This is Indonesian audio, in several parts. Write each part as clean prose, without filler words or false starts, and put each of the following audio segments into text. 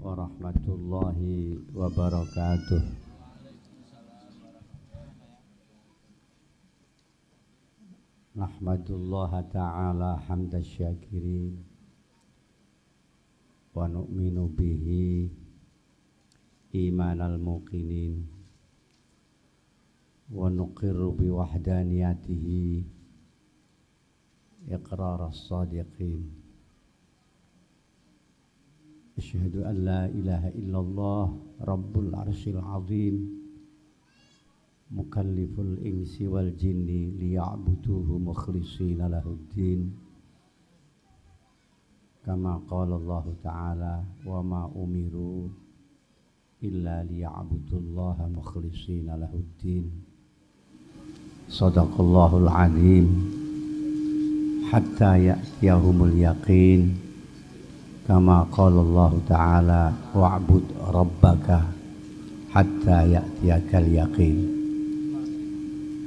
warahmatullahi wabarakatuh. Nahmadullaha ta'ala hamda syakirin wa nu'minu bihi imanal muqinin wa nuqirru biwahdaniyatihi iqraras sadiqin. Asyhadu an la ilaha illallah rabbul arsyil azim mukalliful insi wal jinni liya'buduhu mukhlishina lahuddin kama qala Allah ta'ala wa ma umiru illa liya'budullaha mukhlishina lahuddin. Sadaqallahul azim. Hatta ya'tiyahumul yaqin kama qala Allah ta'ala wa'bud rabbaka hatta ya'tiyakal yaqin.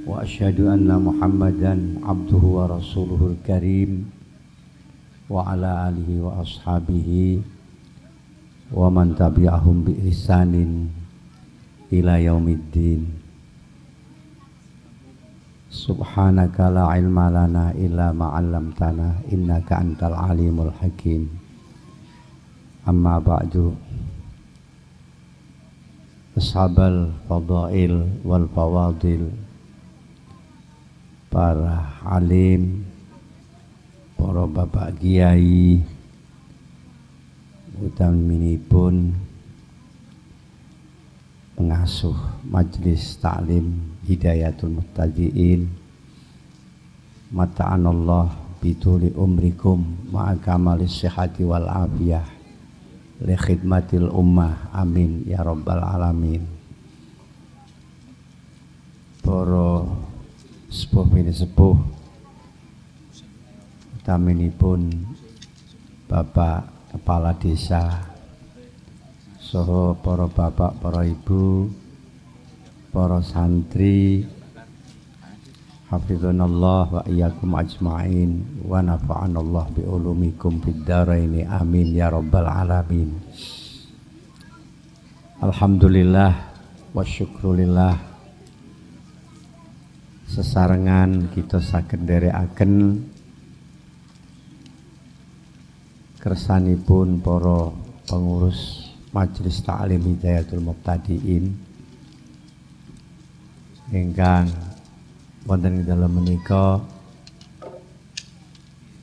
Wa asyhadu anna Muhammadan abduhu wa rasuluhul karim wa ala alihi wa ashabihi wa man tabi'ahum bi ihsanin ila yaumiddin. Subhanaka la ilma lana illa ma 'allamtana innaka antal alimul hakim. Amma ba'du. Ashabal fadail wal fawadil, para alim, para bapak kiai, utaminipun pengasuh Majelis Ta'lim Hidayatul Muttaqin, mata'anallah bituli umrikum ma'a kamalis sihhati wal afiyah li khidmatil ummah, amin ya rabbal alamin. Para sepuh bini sepuh, utaminipun bapak kepala desa, saha para bapak, para ibu, para santri, hafizanallah wa iyyakum ajma'in wa nafa'anallah bi ulumikum fid dharaini, amin ya rabbal alamin. Alhamdulillah wa syukrulillah, sesarengan kita saged nderekaken kersanipun para pengurus Majelis Ta'lim Hidayatul Muqtadiin ingkang wonten ing dalem menika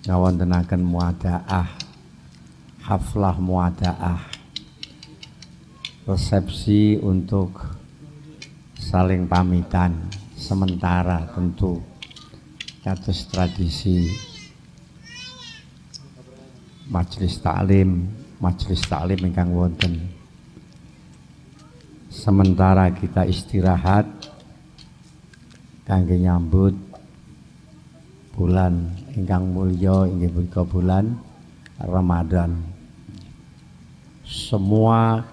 ngawontenaken muadaah, haflah muadaah, resepsi untuk saling pamitan sementara, tentu kados tradisi majelis taklim ingkang wonten. Sementara kita istirahat kangge nyambut bulan ingkang mulya inggih punika bulan Ramadan. Semua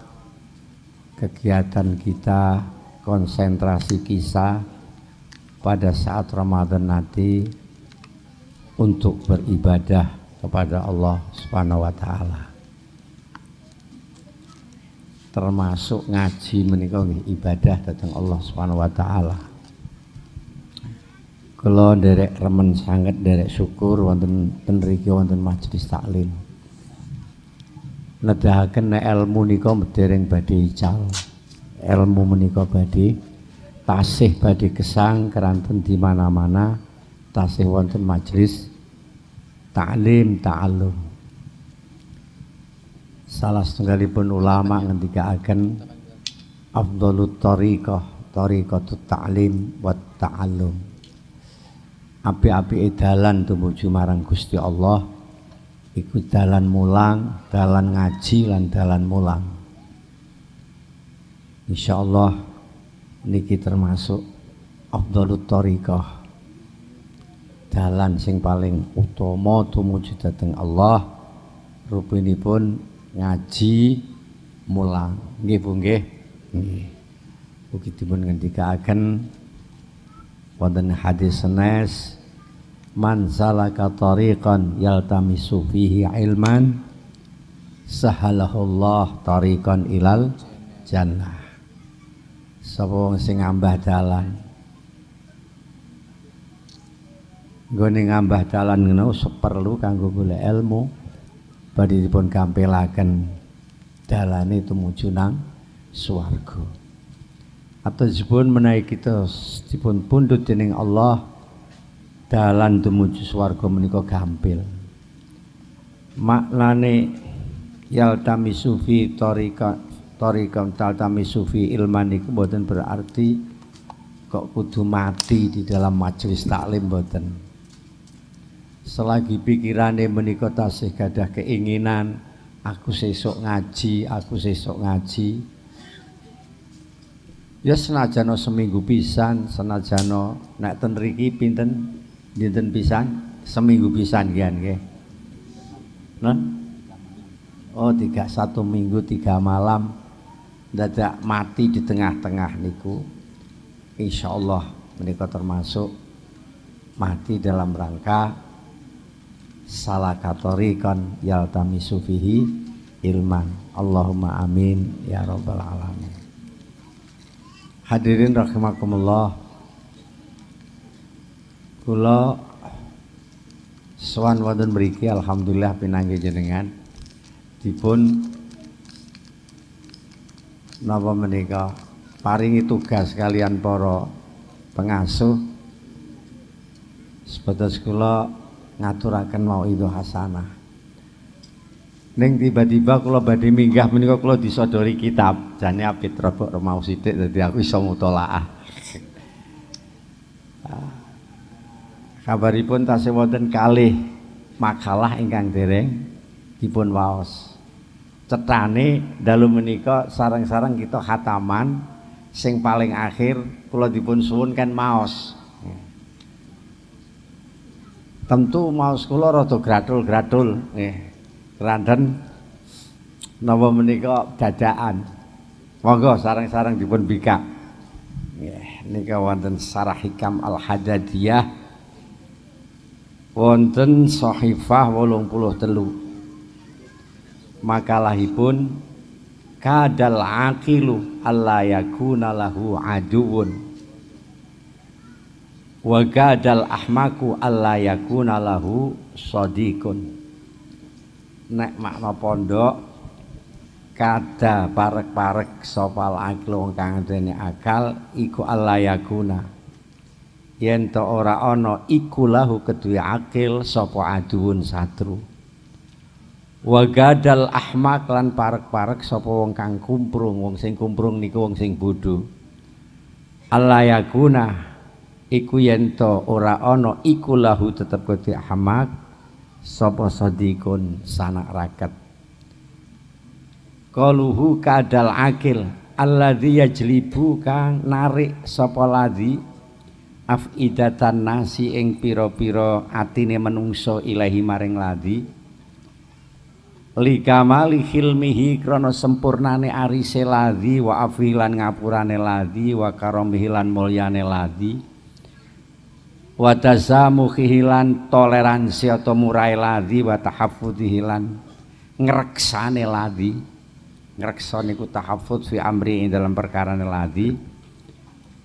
kegiatan kita, konsentrasi kita pada saat Ramadan nanti untuk beribadah kepada Allah Subhanahu wa taala. Termasuk ngaji menika nggih ibadah dhateng Allah Subhanahu wa taala. Kula nderek remen sanget, nderek syukur wonten ten mriki wonten majelis taklim. Nedahaken nek ilmu nika dereng badhe ical. Ilmu menika badhe tasih badhe gesang keranten di mana-mana, tasih wonten majelis taklim ta'allum. Salah setunggalipun ulama ngendikaaken afdalut thariqatut ta'lim wat ta'allum. Api-api dalan tumuju marang Gusti Allah iku dalan mulang, dalan ngaji lan dalan mulang. Insyaallah niki termasuk afdalut thariqah, dalan sing paling utama tumuju dhateng Allah, rupinipun ngaji mulang. Nggih Bu nggih. Nggih. Ugi dipun ngendikaaken wonten hadis sanes, man salaka tariqan yaltamisu fihi ilman sahalahullah tariqan ilal jannah. Sapa wong sing ngambah dalan nggone ngambah dalan ngono perlu kanggo golek ilmu badhe dipun gampelaken dalane tumuju nang swarga. Atusipun menawi kita dipun pundhut dening Allah dalan tumuju swarga menika gampil. Maknane yaltamisu fi tariqam taltamisu fi ilman iku mboten berarti kok kudu mati di dalam majelis taklim mboten. Selagi pikirane menika tasih gadah keinginan aku sesuk ngaji, ya senajana seminggu pisan, senajana nek ten mriki pinten dinten pisan, seminggu pisan nggih. Nah, oh 1 minggu 3 malam dadak mati di tengah-tengah niku insyaallah menika termasuk mati dalam rangka salakatorikan yaltamisu fihi ilman. Allahumma amin ya rabbal alamin. Hadirin rahimakumullah, kula sowan wonten mriki alhamdulillah pinanggih jenengan dipun napa menika paringi tugas kalian para pengasuh sebatas kula ngaturaken mauidhah hasanah. Ning tiba-tiba kula badhe minggah menika kula disodori kitab jane apit robok remau sithik dadi aku iso mutolaah. Kabaripun tasih wonten kalih makalah ingkang dereng dipun waos. Cetane dalu menika sareng-sareng kita khataman sing paling akhir kula dipun suwun kan maos. Tentu maos kula rada gratul-gratul nggih. Keranten napa menika dadakan. Monggo sareng-sareng dipun bikak. Nggih, nika wonten Sarah Hikam Al-Hadadiyah wonten Shahifah 83. Makalahipun kadal aqilu alla yakuna lahu aduwun wa kadal ahmaku alla yakuna lahu sadiqun. Nek makna pondok kada parek-parek sapa akil wong kang duweni akal iku alla yakuna yen to ora ana iku lahu kedue akil sapa aduun satru. Wa gadal ahmak lan parek-parek sapa wong kang kumprung, wong sing kumprung niku wong sing bodho. Alla yakuna iku yen to ora ana iku lahu tetep kedue ahmak sapa sadikun sanak raket. Qaluhu kadal akil alladzi yajlibu kang narik sapa ladzi afidatan nasi ing pira-pira atine menungso ilahi maring ladzi likamali khilmihi krana sempurnane arise ladzi wa afilan ngapurane ladzi wa karamihi lan mulyane ladzi wa tazamuhi lan toleransi atau murai ladzi wa tahaffudhi lan ngreksane ladzi. Ngreksa niku tahaffudz fi amri dalam perkara ladzi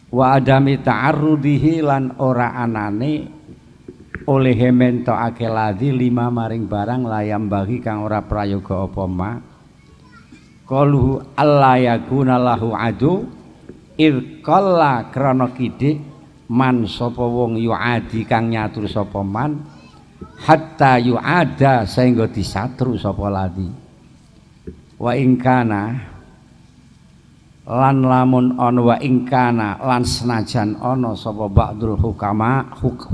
wa adami ta'arrudihi lan ora anane oleh mentokake ladzi lima maring barang layam bagi kang ora prayoga apa ma qalu alla yakuna lahu adu id qalla krana kidik man sapa wong yuadi kang nyatur sapa man hatta yuada sehingga disatru sapa ladzi wa ingkana lan lamun ana wa ingkana lan senajan ana sapa ba'dul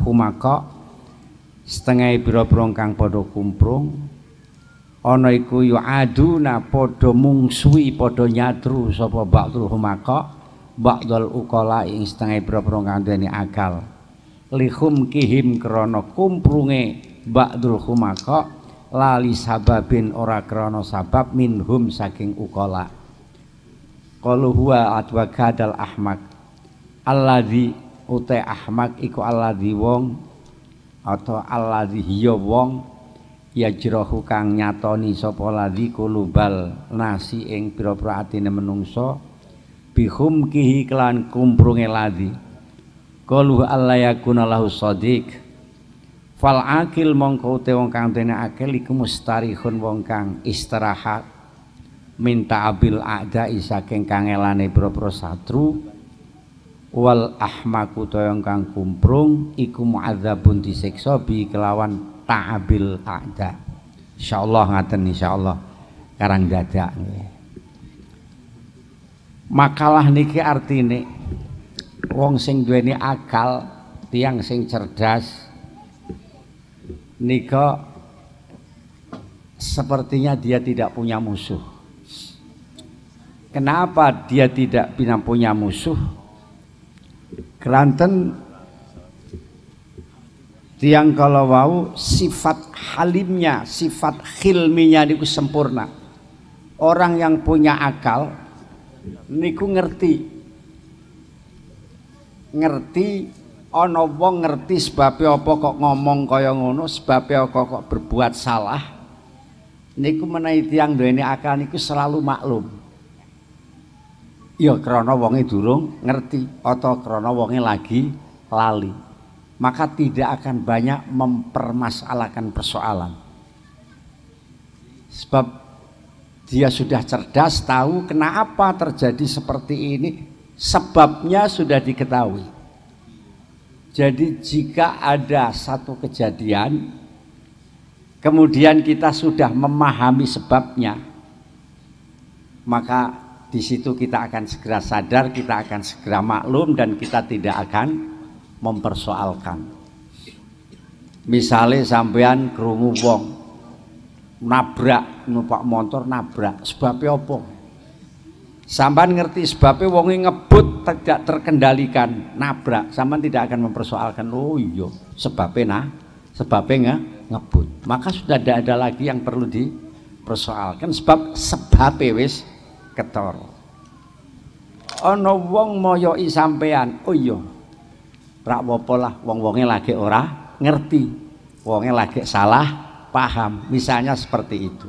humaka setengah pira-pira kang padha kumprung ana iku yuaduna padha mungsuhi padha nyatru sapa ba'dul humaka ba'dul uqala ing setengah pira-pira kang duweni akal lihum kihim krana kumprunge ba'dul humaka lali sababin ora krana sabab minhum saking uqala. Qalu huwa atwa kadal ahmak alladzi utai ahmak iku alladzi wong atau alladzi hiya wong yajrahu kang nyatoni sapa ladzi kulubal nasi ing pira-pira atine menungso bihum kihi kelan kumprunge ladzi qalu alla yakuna lahu shadiq fal akil mongko te wong kang dene akil iku mustarihun wong kang istirahat minta abil a'da saking kangelane pira-pira satru wal ahmaku toyong kang kumprung iku mu'adzabun disiksa bi kelawan ta'abil a'da. Insyaallah ngaten insyaallah karang dadak nggih. Makalah niki artine wong sing duweni akal, tiyang sing cerdas nika sepertinya dia tidak punya musuh. Kenapa dia tidak punya musuh? Keranten tiang kalau wau sifat halimnya, sifat khilminya niku sempurna. Orang yang punya akal niku ngerti ana wong ngerti sebabe apa kok ngomong kaya ngono, sebabe apa kok berbuat salah. Niku menawi tiyang duweni akal niku selalu maklum. Ya krana wonge durung ngerti atau krana wonge lagi lali. Maka tidak akan banyak mempermasalahkan persoalan. Sebab dia sudah cerdas, tahu kenapa terjadi seperti ini, sebabnya sudah diketahui. Jadi jika ada satu kejadian kemudian kita sudah memahami sebabnya, maka di situ kita akan segera sadar, kita akan segera maklum dan kita tidak akan mempersoalkan. Misalnya sampean krungu wong nabrak, numpak motor nabrak, sebabnya apa? Sampean ngerti sebabnya wonge ngebut tidak terkendalikan, nabrak, sampean tidak akan mempersoalkan. Oh iya, sebabnya ngebut. Maka sudah tidak ada lagi yang perlu dipersoalkan sebabnya wis ketara. Ana wong moyoki sampean, oh iya rak apa lah wong-wonge lagi ora ngerti, wonge lagi salah paham, misalnya seperti itu.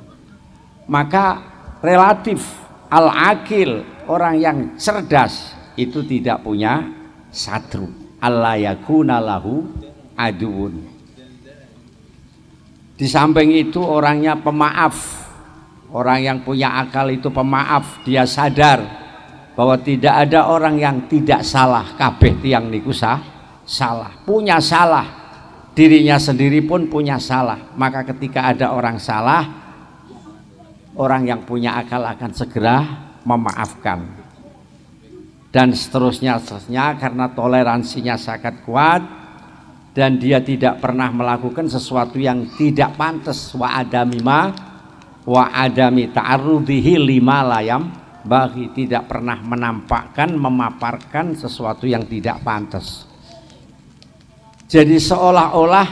Maka relatif al-akil, orang yang cerdas itu tidak punya satru. Alla yakuna lahu aduun. Di samping itu orangnya pemaaf. Orang yang punya akal itu pemaaf, dia sadar bahwa tidak ada orang yang tidak salah, kabeh tiyang niku salah, punya salah, dirinya sendiri pun punya salah. Maka ketika ada orang salah, orang yang punya akal akan segera memaafkan dan seterusnya karena toleransinya sangat kuat dan dia tidak pernah melakukan sesuatu yang tidak pantas. Wa adami ta'arrudihi lima layam bagi, tidak pernah menampakkan, memaparkan sesuatu yang tidak pantas. Jadi seolah-olah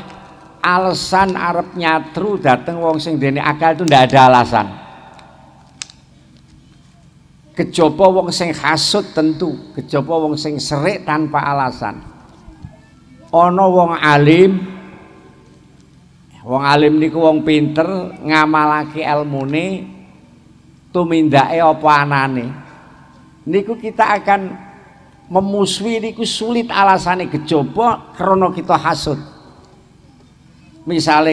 alasan arep nyatru dateng wong sing dene akal itu ndak ada alasan. Kejaba wong sing hasud tentu, kejaba wong sing serik tanpa alasan. Ana wong alim niku wong pinter, ngamalake ilmune, tumindake apa anane. Niku kita akan memusuhi, niku sulit alasane, kejaba krana kita hasud. Misalnya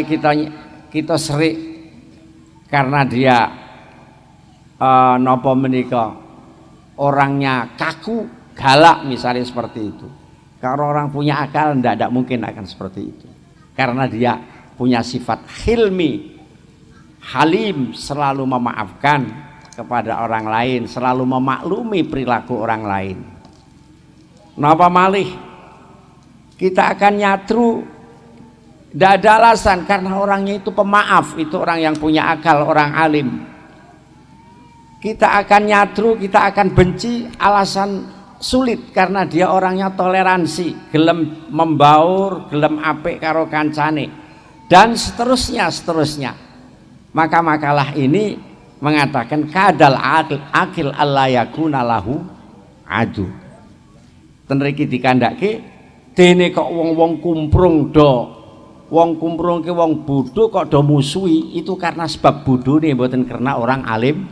kita serik karena dia napa menika orangnya kaku, galak misalnya seperti itu. Kalau orang punya akal tidak mungkin akan seperti itu. Karena dia punya sifat hilmi, halim, selalu memaafkan kepada orang lain, selalu memaklumi perilaku orang lain. Napa malih kita akan nyatru, tidak ada alasan karena orangnya itu pemaaf, itu orang yang punya akal, orang alim. Kita akan nyatru, kita akan benci, alasan sulit karena dia orangnya toleransi, gelem membaur, gelem apik karo kancane. Dan seterusnya. Maka makalah ini mengatakan kadal akil alla yakuna lahu adu. Ten iki dikandhake dene kok wong-wong kumprung do wong kumprung ke wong bodoh kok do musuhi, itu karena sebab bodoh nih, mboten karena orang alim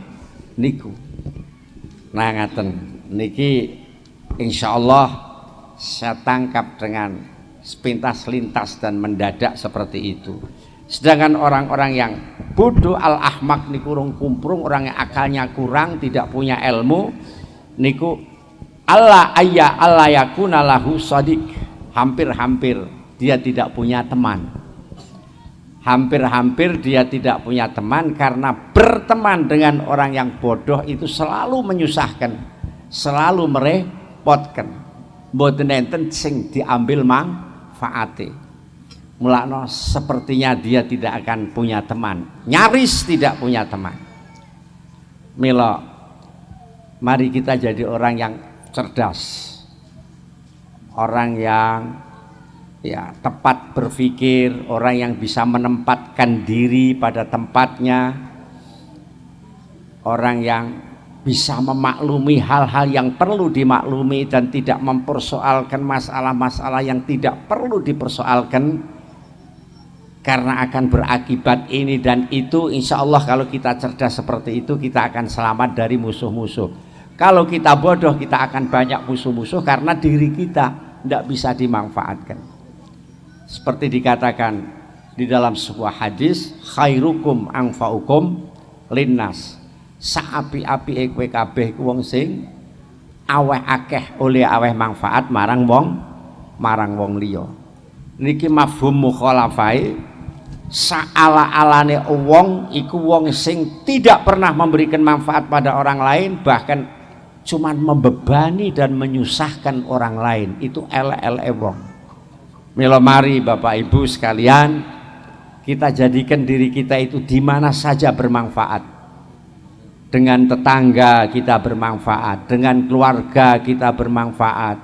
niku. Nah ngaten niki insyaallah saya tangkap dengan sepintas lintas dan mendadak seperti itu. Sedangkan orang-orang yang bodoh al-ahmak niku urung kumprung, orang yang akalnya kurang, tidak punya ilmu niku Allah yakuna lahu shadiq, hampir-hampir dia tidak punya teman. Hampir-hampir dia tidak punya teman karena berteman dengan orang yang bodoh itu selalu menyusahkan, selalu merepotkan. Mboten enten sing diambil manfaate. Mulakno sepertinya dia tidak akan punya teman, nyaris tidak punya teman. Mila mari kita jadi orang yang cerdas, orang yang ya tepat berpikir, orang yang bisa menempatkan diri pada tempatnya, orang yang bisa memaklumi hal-hal yang perlu dimaklumi dan tidak mempersoalkan masalah-masalah yang tidak perlu dipersoalkan karena akan berakibat ini dan itu. Insya Allah kalau kita cerdas seperti itu kita akan selamat dari musuh-musuh. Kalau kita bodoh kita akan banyak musuh-musuh karena diri kita tidak bisa dimanfaatkan. Seperti dikatakan di dalam sebuah hadis, khairukum anfa'ukum linnas, saapi-api kowe kabeh wong sing aweh akeh oleh aweh manfaat marang wong liya. Niki mafhum mukhalafai, saala-alane wong iku wong sing tidak pernah memberikan manfaat pada orang lain, bahkan cuman membebani dan menyusahkan orang lain. Itu elek-elek wong. Mila mari Bapak Ibu sekalian, kita jadikan diri kita itu di mana saja bermanfaat. Dengan tetangga kita bermanfaat, dengan keluarga kita bermanfaat,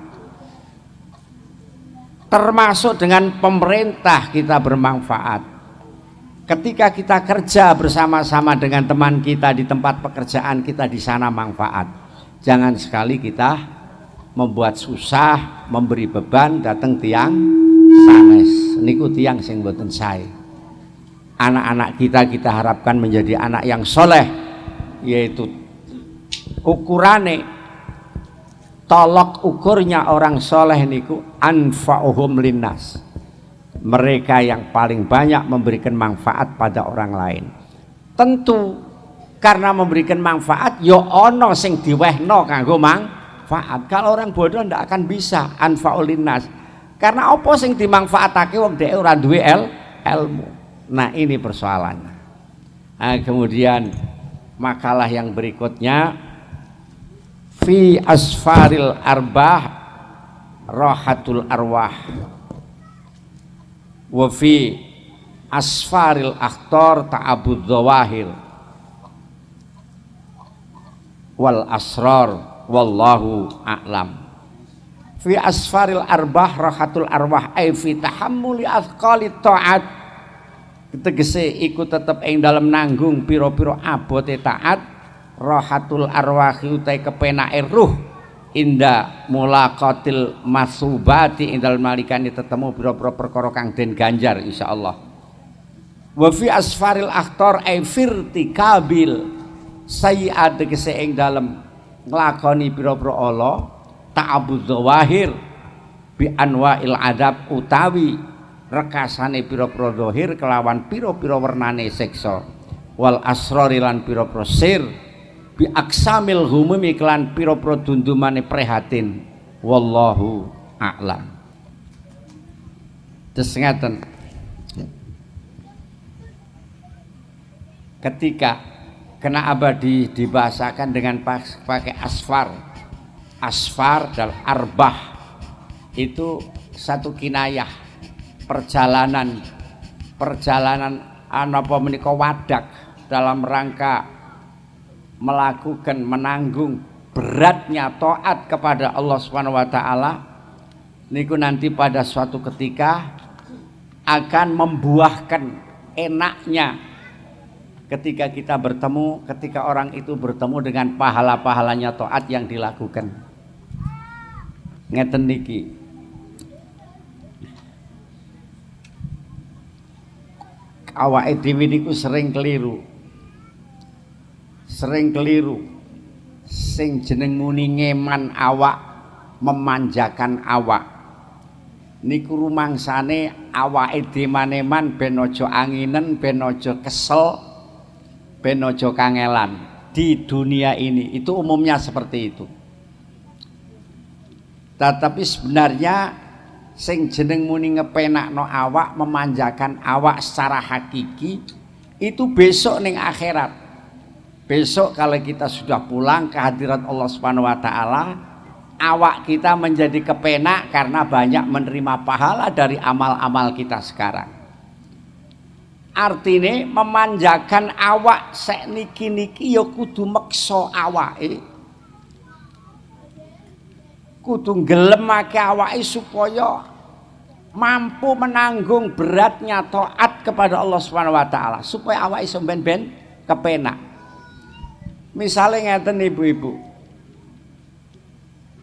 termasuk dengan pemerintah kita bermanfaat. Ketika kita kerja bersama-sama dengan teman kita di tempat pekerjaan kita, di sana manfaat. Jangan sekali kita membuat susah, memberi beban, datang tiang sanes niku tiang sing mboten sae. Anak-anak kita harapkan menjadi anak yang soleh, yaitu ukurane tolok ukurnya orang soleh niku anfa'uhum linnas, mereka yang paling banyak memberikan manfaat pada orang lain. Tentu karena memberikan manfaat yo ono sing diwehno kanggo manfaat. Kalau orang bodoh ndak akan bisa anfa'ul linnas, karena apa sing dimanfaatake wong dhek ora duwe ilmu. Nah ini persoalannya. Nah, kemudian makalah yang berikutnya, fi asfaril arbah rahatul arwah wa fi asfaril akhtar ta'abud zawahir wal asrar wallahu a'lam. Fi asfaril arbah rahatul arwah ay fi tahammuli athqalit ta'at, tegese iku tetep ing dalem nanggung pira-pira abote taat, rahatul arwahi utai kepenake ruh inda mulaqatil masubati indal malikani tetemu pira-pira perkara kang den ganjar insyaallah. Wa fi asfaril akhtar ay firtikabil sayyi'at, tegese ing dalem nglakoni pira-pira ala ta'abudz zawahir bi anwa'il adab utawi rekasane pira-pira zahir kelawan pira-pira wernane siksa, wal asrari lan pira-pira sir bi aksamil humumi kelan pira-pira dundumane prihatin, wallahu a'lam. Terus ngaten, ketika kena abadi dibahasakan dengan pakai asfar dan arbah, itu satu kinayah perjalanan apa menika wadak dalam rangka melakukan menanggung beratnya taat kepada Allah Subhanahu wa taala niku nanti pada suatu ketika akan membuahkan enaknya ketika kita bertemu, ketika orang itu bertemu dengan pahala-pahalanya taat yang dilakukan. Ngeten niki. awake dhewe niku sering keliru. Sering keliru. Sing jeneng muni ngeman awak, memanjakan awak. Niku rumangsane awake dhewe-maneman ben aja anginen, ben aja kesel, ben aja kangelan. Di dunia ini itu umumnya seperti itu. Tetapi sebenarnya sing jeneng muni ngepenakno awak, memanjakan awak secara hakiki itu besok ning akhirat. Besok kalau kita sudah pulang ke hadirat Allah Subhanahu wa taala, awak kita menjadi kepenak karena banyak menerima pahala dari amal-amal kita sekarang. Artinya memanjakan awak sek niki-niki ya kudu meksa awake. Kudu gelemake awake supaya mampu menanggung beratnya taat kepada Allah Subhanahu wa taala, supaya awake iso ben-ben kepenak. Misalnya ngeten ibu-ibu,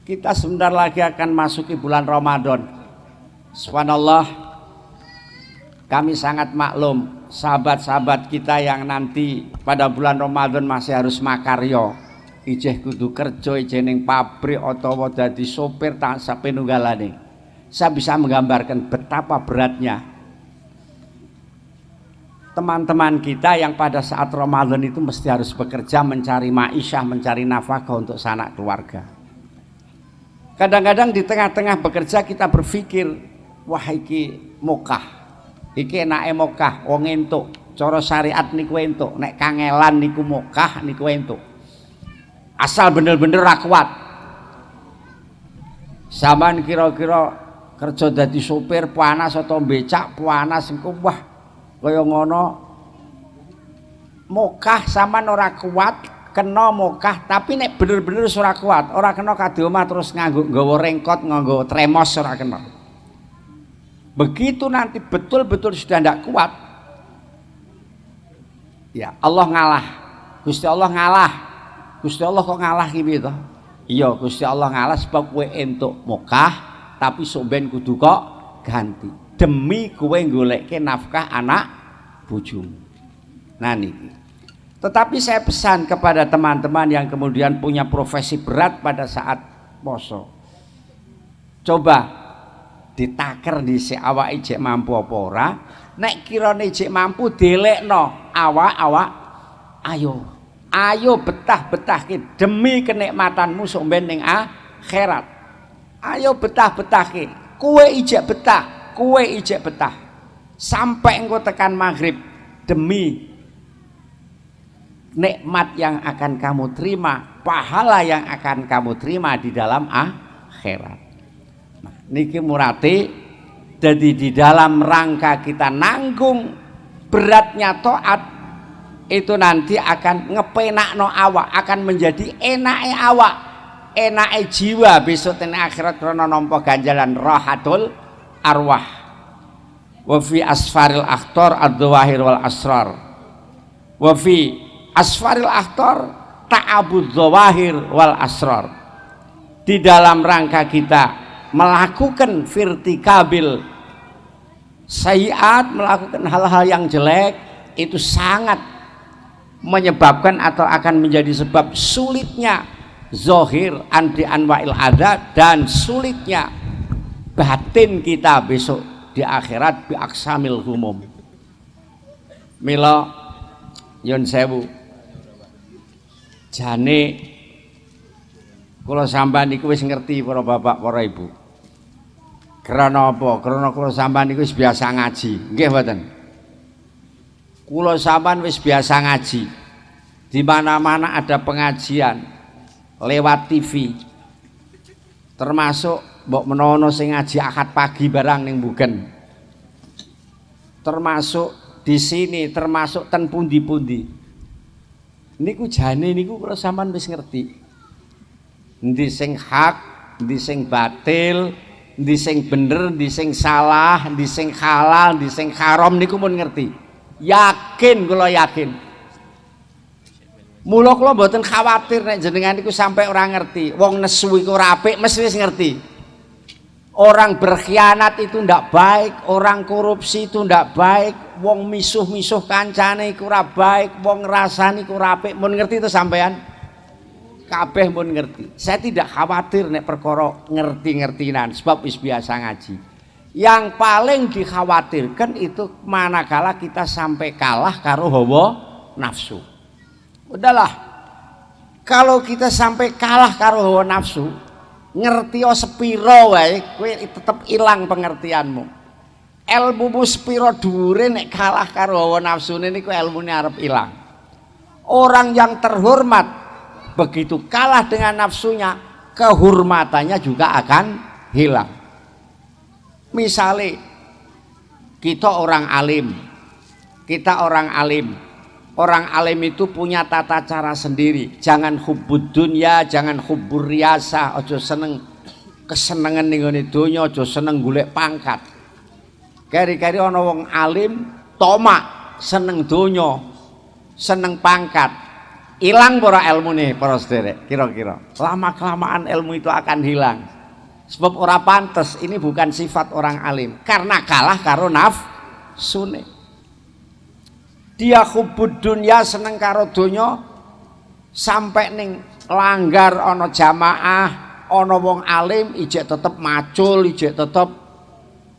kita sebentar lagi akan masuki bulan Ramadan. Subhanallah, kami sangat maklum sahabat-sahabat kita yang nanti pada bulan Ramadan masih harus makarya, ijeh kudu kerja, ijeh ning pabrik utawa dadi sopir tansah penunggalane. Saya bisa menggambarkan betapa beratnya teman-teman kita yang pada saat Ramadan itu mesti harus bekerja, mencari ma'isyah, mencari nafkah untuk sanak keluarga. Kadang-kadang di tengah-tengah bekerja kita berpikir, wah iki mokah, iki enake mokah, wong entuk, cara syariat niku entuk, nek kangelan niku mokah, niku entuk. Asal bener-bener ra kuat. Sampeyan kira-kira kerja dadi sopir panas atau becak panas engko wah kaya ngono, mokah sampean ora kuat, kena mokah, tapi nek bener-bener ora kuat, ora kena kadhe omah terus nganggo nggawa rengkot, nganggo tremos ora kena. Begitu nanti betul-betul sudah ndak kuat, ya Allah ngalah. Gusti Allah ngalah. Gusti Allah kok ngalah ki piye to? Iya, Gusti Allah ngalah sebab kowe entuk mokah, tapi sok ben kudu kok ganti. Demi kowe goleke nafkah anak bojomu. Nah niki. Tetapi saya pesan kepada teman-teman yang kemudian punya profesi berat pada saat poso. Coba ditaker dhisik awake jek mampu apa ora. Nek kirane jek mampu delekno awak-awak, ayo betah-betahke demi kenikmatanmu sok ben ning akhirat. Ayo betah-betahke. Kowe ijek betah. Sampai engkau tekan maghrib demi nikmat yang akan kamu terima, pahala yang akan kamu terima di dalam akhirat. Nah, niki murate jadi di dalam rangka kita nanggung beratnya taat itu nanti akan ngepenakno awak, akan menjadi enake awak, enake jiwa besok ten akhirat krana nampa ganjalan rahatul arwah. Wa fi asfaril akhtar ad-dhawahir wal asrar. Wa fi asfaril akhtar ta'abud dhawahir wal asrar. Di dalam rangka kita melakukan vertikabil sayiat, melakukan hal-hal yang jelek, itu sangat menyebabkan atau akan menjadi sebab sulitnya zahir andri anwa'il adab dan sulitnya batin kita besok di akhirat bi aksamil humum. Mila yun sewu jane kula sampean niku wis ngerti para bapak para ibu. Karena apa? Karena kula sampean niku wis biasa ngaji. Nggih mboten? Kula sampean wis biasa ngaji. Di mana-mana ada pengajian lewat TV. Termasuk mbok menawa sing ngaji akad pagi barang ning mbuken. Termasuk di sini, termasuk ten pundi-pundi. Niku jane niku kula sampean wis ngerti. Endi sing hak, endi sing batil, endi sing bener, endi sing salah, endi sing halal, endi sing haram niku mun ngerti. Yakin kula yakin. Mula kula mboten khawatir nek jenengan niku sampai ora ngerti. Wong nesu iku ora apik mesti wis ngerti. Orang berkhianat itu ndak baik, orang korupsi itu ndak baik, wong misuh-misuh kancane iku ora baik, wong ngrasani iku ora apik. Mun ngerti itu sampean? Kabeh mun ngerti. Saya tidak khawatir nek perkara ngerti-ngertinan sebab wis biasa ngaji. Yang paling dikhawatirkan itu manakala kita sampai kalah karo hawa nafsu. Udahlah. Kalau kita sampai kalah karo hawa nafsu, ngerti sepiro wae kowe tetep ilang pengertianmu. Ilmumu sepiro dhuwure nek kalah karo hawa nafsune niku ilmune arep ilang. Orang yang terhormat begitu kalah dengan nafsunya, kehormatannya juga akan hilang. Misalnya kita orang alim. Orang alim itu punya tata cara sendiri. Jangan hubbud dunya, jangan hubbur riyasah, aja seneng kesenengan ning ngene donya, aja seneng golek pangkat. Kari-kari ana wong alim tomak, seneng donya, seneng pangkat. Hilang para ilmune para sederek, kira-kira. Lama-kelamaan ilmu itu akan hilang. Sebab ora pantes, ini bukan sifat orang alim. Karena kalah karo nafsune. Dia hubbud dunya, seneng karo donya, sampai ning langgar ana jamaah, ana wong alim ijek tetep macul, ijek tetep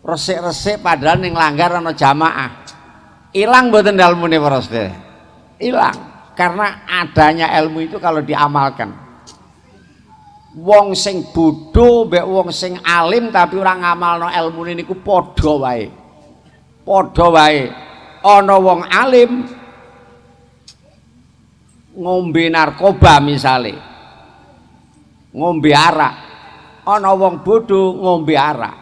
resik-resik padahal ning langgar ana jamaah. Ilang mboten ilmune para sedherek? Ilang karena adanya ilmu itu kalau diamalkan. Wong sing bodho mbek wong sing alim tapi ora ngamalno ilmune niku padha wae. Padha wae. Ana wong alim ngombe narkoba misale, ngombe arak. Ana wong bodho ngombe arak.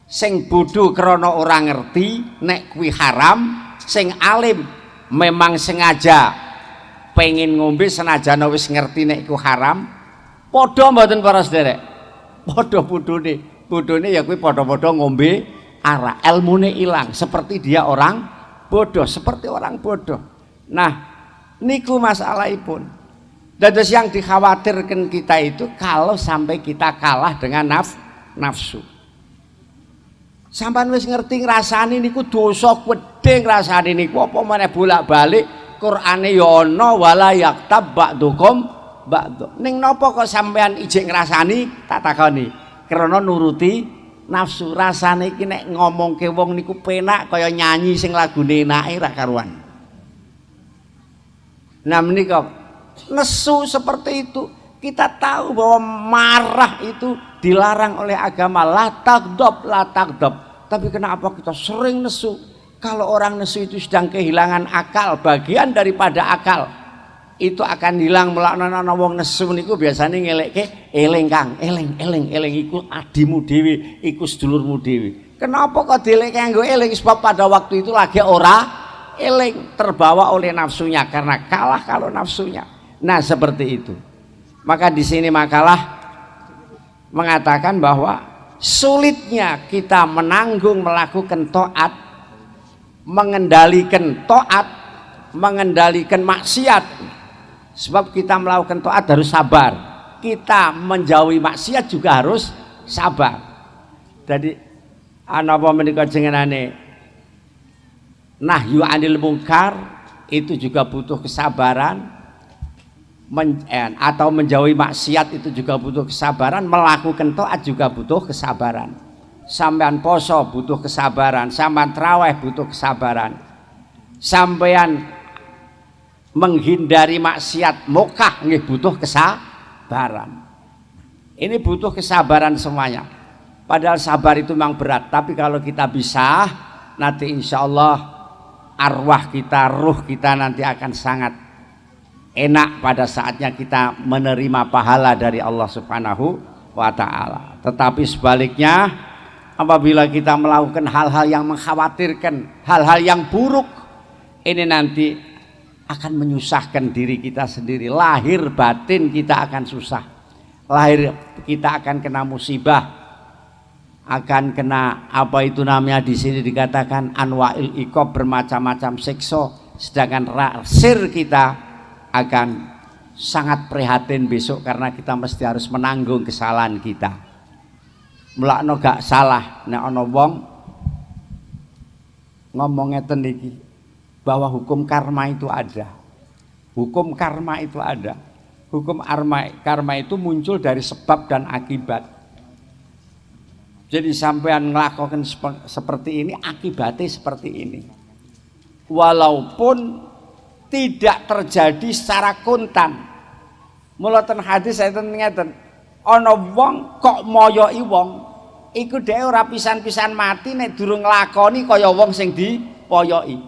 Sing bodho krana ora ngerti nek kuwi haram, sing alim memang sengaja pengen ngombe senajan wis ngerti nek iku haram. Padha mboten para sederek? Padha bodhone ya kuwi padha-padha ngombe arak. Ilmune ilang seperti dia orang bodoh, seperti orang bodoh. Nah, niku masalahipun. Dados yang dikhawatirkan kita itu kalau sampai kita kalah dengan nafsu. Sampeyan wis ngerti ngrasani niku dosa gedhe ngrasani niku apa meneh bolak-balik Qur'ane ya ana wala yaktab ba'dukum ba'd. Ning napa kok sampeyan ijek ngrasani tak takoni? Krana nuruti nafsu. Rasane iki nek ngomongke wong niku penak kaya nyanyi sing lagune enake ra karuan. Nah menika nesu seperti itu. Kita tahu bahwa marah itu dilarang oleh agama, la taghdab, la taghdab. Tapi kenapa kita sering nesu? Kalau orang nesu itu sedang kehilangan akal, bagian daripada akal itu akan hilang. Melaknana wong nesu niku biasanya ngelekke eling Kang, eling iku adimu dhewe, iku sedulurmu dhewe. Kenapa kok dilek kanggo eling? Sebab pada waktu itu lagi ora eling, terbawa oleh nafsunya karena kalah kalau nafsunya. Nah, seperti itu. Maka di sini makalah mengatakan bahwa sulitnya kita menanggung melakukan taat, mengendalikan taat, mengendalikan maksiat. Sebab kita melakukan taat harus sabar. Kita menjauhi maksiat juga harus sabar. Jadi apa menika jenengan nahyu anil mungkar itu juga butuh kesabaran. Atau menjauhi maksiat itu juga butuh kesabaran. Melakukan taat juga butuh kesabaran. Sampean poso butuh kesabaran. Sampean traweh butuh kesabaran. Sampean menghindari maksiat mokah nggih butuh kesabaran. Ini butuh kesabaran semuanya. Padahal sabar itu memang berat, tapi kalau kita bisa nanti insya Allah arwah kita, ruh kita nanti akan sangat enak pada saatnya kita menerima pahala dari Allah Subhanahu wa ta'ala. Tetapi sebaliknya apabila kita melakukan hal-hal yang mengkhawatirkan, hal-hal yang buruk, ini nanti akan menyusahkan diri kita sendiri. Lahir batin kita akan susah. Lahir kita akan kena musibah, akan kena apa itu namanya di sini dikatakan anwa'il iqab, bermacam-macam siksa. Sedangkan rasir kita akan sangat prihatin besok karena kita mesti harus menanggung kesalahan kita. Mulakno gak salah nek ana wong ngomong ngeten iki bahwa hukum karma itu ada. Hukum karma itu ada. Hukum karma itu muncul dari sebab dan akibat. Jadi sampean ngelakukan seperti ini, akibatnya seperti ini. Walaupun tidak terjadi secara kontan. Mulaten hadis saya ngeten, ana wong kok moyoki wong, iku dhewe ora pisan-pisan mati nek durung nglakoni kaya wong sing dipoyoki.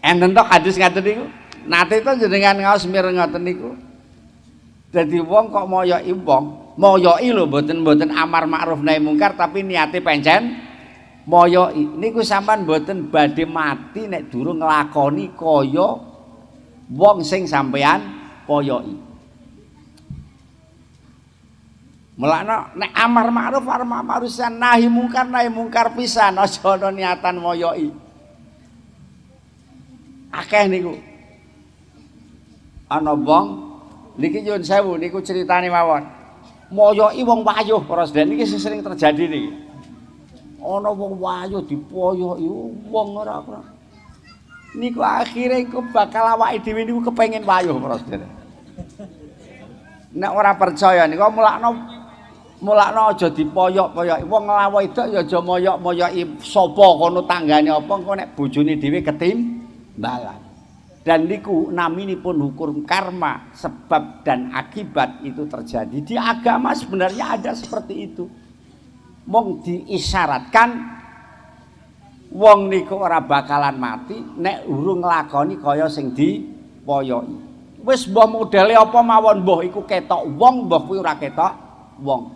Enten tok hadis ngaten niku. Nate to jenengan ngaos mireng ngoten niku. Dadi wong kok moyoki wong, moyoki lho mboten amar ma'ruf nahi mungkar tapi niate pancen moyoki. Niku sampean mboten badhe mati nek durung nglakoni kaya wong sing sampean poyoki. Mulane nek amar ma'ruf nahi mungkar pisan aja ana niatan moyoki. Akeh niku. Ana wong niki nyuwun sewu niku critane mawon. Moyoki wong wayuh para sedherek niki sering terjadi niki. Ana wong wayuh dipoyoki wong ora. Niku akhire iku bakal awake dhewe niku kepengin wayuh para sedherek. Nek ora percaya niku mulakno aja dipoyok-poyoki. Wong lawa wedok ya aja moyok-moyoki sapa kono tanggane apa engko nek bojone dhewe ketimbalan. Dan niku naminipun hukum karma, sebab dan akibat itu terjadi. Di agama sebenarnya ada seperti itu. Mong diisyaratkan wong niku ora bakalan mati nek urung nglakoni kaya sing dipoyoki. Wis mbah modele apa mawon mbah iku ketok wong, mbah kuwi ora ketok wong.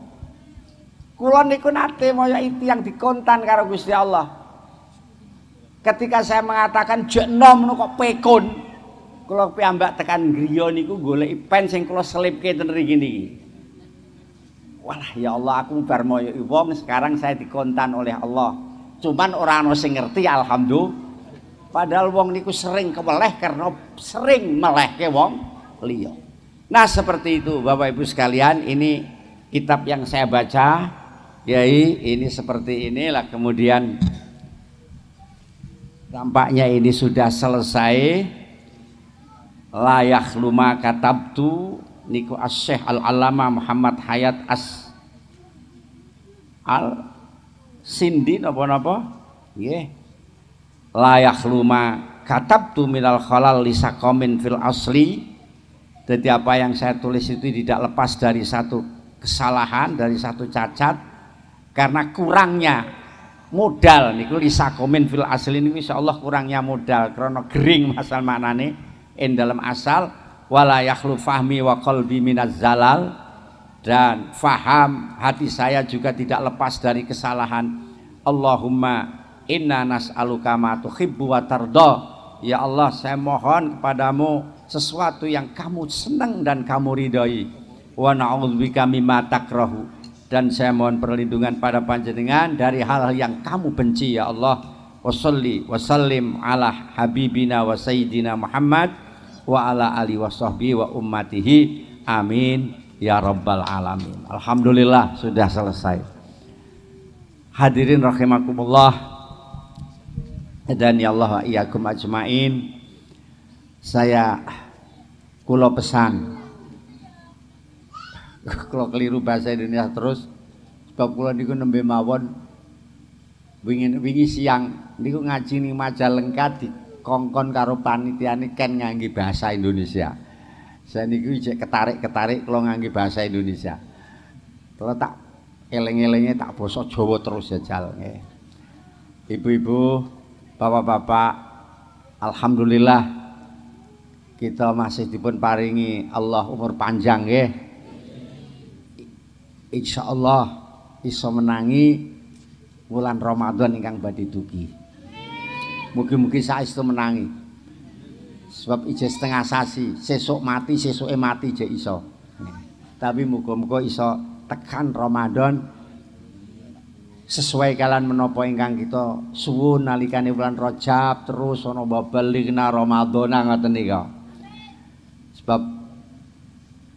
Kula niku nate moyoki tiyang dikontan karo Gusti Allah. Ketika saya mengatakan jek nom kok pekun, kula piyambak tekan griya niku goleki pen sing kula selipke ten mriki niki. Walah ya Allah, aku bar moyoki wong sekarang saya dikontan oleh Allah. Cuman ora ana sing ngerti alhamdulillah. Padahal wong niku sering keweleh karena sering melehke wong liya. Nah, seperti itu Bapak Ibu sekalian, ini kitab yang saya baca. Yai, ini seperti inilah kemudian tampaknya ini sudah selesai. Layak luma katabtu niku Asy-Syaikh Al-Allamah Muhammad Hayat Al-Sindi napa-napa nggih. Layak luma katabtu minal khalal lisaqamin fil asli. Jadi apa yang saya tulis itu tidak lepas dari satu kesalahan, dari satu cacat karena kurangnya modal niku lisakomin fil asli niku insyaallah kurangnya modal karena gering masal maknane in dalam asal wala yakhlu fahmi wa qalbi minaz zalal, dan faham hati saya juga tidak lepas dari kesalahan. Allahumma inna nas'aluka ma tuhibbu wa tarda. Ya Allah, saya mohon kepadamu sesuatu yang kamu senang dan kamu ridhoi. Wa na'udzubika mimma takrahu, dan saya mohon perlindungan pada panjenengan dari hal-hal yang kamu benci ya Allah. Wassalli wasallim ala habibina wa sayyidina Muhammad wa ala ali wa sahbihi wa ummatihi amin ya rabbal alamin. Alhamdulillah sudah selesai. Hadirin rahimakumullah dan ya Allah wa iyyakum ajmain. Saya kula pesan kalau keliru bahasa Indonesia terus sebab kula niku nembe mawon wingi siang niku ngaji ning Majalengka dikongkon karo panitiane ken ngangge bahasa Indonesia. Saya niku ijek ketarik kula ngangge bahasa Indonesia. Kula tak eling-elinge tak basa Jawa terus jajal nggih. Ibu-ibu, bapak-bapak, alhamdulillah kita masih dipun paringi Allah umur panjang nggih. Insyaallah iso menangi wulan Ramadan ingkang badhe dugi. Mugi-mugi saestu menangi. Sebab ije setengah sasi, sesuk mati, sesuke mati je iso. Tapi muga-muga iso tekan Ramadan sesuai kalian menapa ingkang kita suwun nalikane wulan Rajab terus ana babaligna Ramadan ngoten nika. Sebab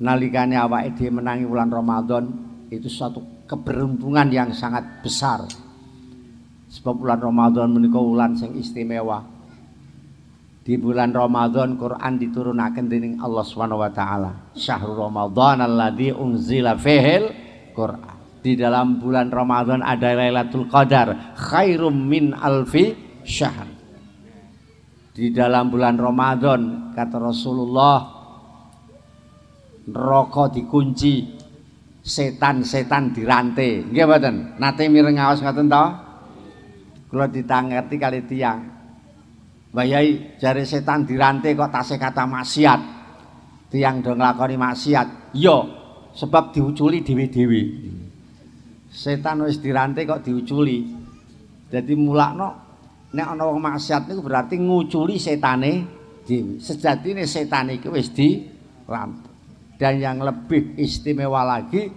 nalikane awake dhewe menangi wulan Ramadan itu suatu keberuntungan yang sangat besar. Sebab bulan Ramadan menika wulan sing istimewa. Di bulan Ramadan Quran diturunaken dening Allah Subhanahu wa taala. Syahrul Ramadan alladzi unzila fihil Quran. Di dalam bulan Ramadan ada Lailatul Qadar khairum min alfi syahr. Di dalam bulan Ramadan kata Rasulullah neraka dikunci, setan-setan dirantai. Nggih mboten? Nate mireng ngaos ngoten to? Kula ditangerti kali tiyang. Mbah Yai jare setan dirantai kok tasih kata maksiat. Tiyang do nglakoni maksiat. Iya, sebab diuculi dhewe-dhewe. Setan wis dirantai kok diuculi. Dadi mulakno nek ana wong maksiat niku berarti nguculi setane dhewe. Sejatine setan iki wis dirantai. Dan yang lebih istimewa lagi,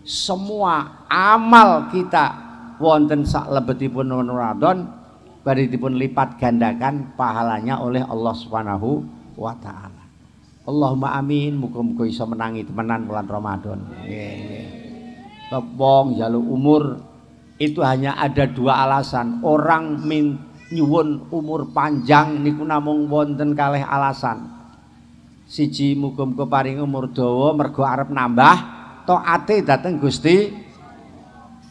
semua amal kita wonten sak lebetipun Ramadan badhe dipun lipat gandakan pahalanya oleh Allah Subhanahu wa taala. Allahumma amin, muga-muga iso menangi temenan bulan Ramadan. Nggih. Wong njaluk umur itu hanya ada dua alasan. Orang nyuwun umur panjang niku namung wonten kalih alasan. Siji muga-muga paring umur dawa mergo arep nambah taate dhateng Gusti.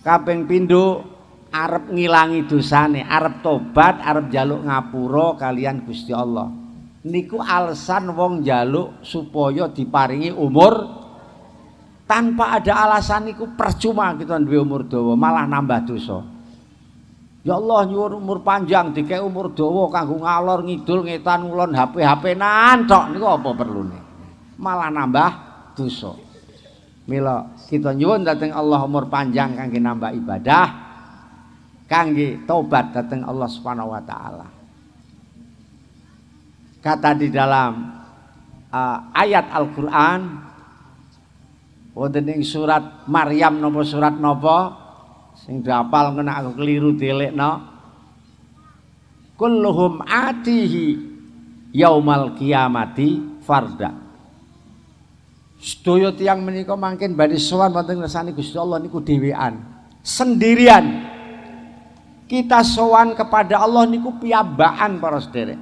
Kaping pindho arep ngilangi dosane, arep tobat, arep njaluk ngapura kalian Gusti Allah. Niku alasan wong njaluk supaya diparingi umur. Tanpa ada alasan niku percuma kita duwe umur dawa, malah nambah dosa. Ya Allah nyuwun umur panjang dikek umur dawa kanggo ngalor ngidul ngetan ngulon HP-nan tok niku apa perlune? Malah nambah dosa. Mila kita nyuwun dhateng Allah umur panjang kangge nambah ibadah, kangge tobat dhateng Allah Subhanahu wa taala. Kata di dalam ayat Al-Qur'an wonten ing surat Maryam napa surat napa sing dihafal kena aku keliru dilekno. Kulluhum atihi yaumal qiyamati farda. Sedaya tiyang menika mangkin badhe sowan wonten ngersane Gusti Allah niku dhewean, sendirian. Kita sowan kepada Allah niku piyambakan para sederek.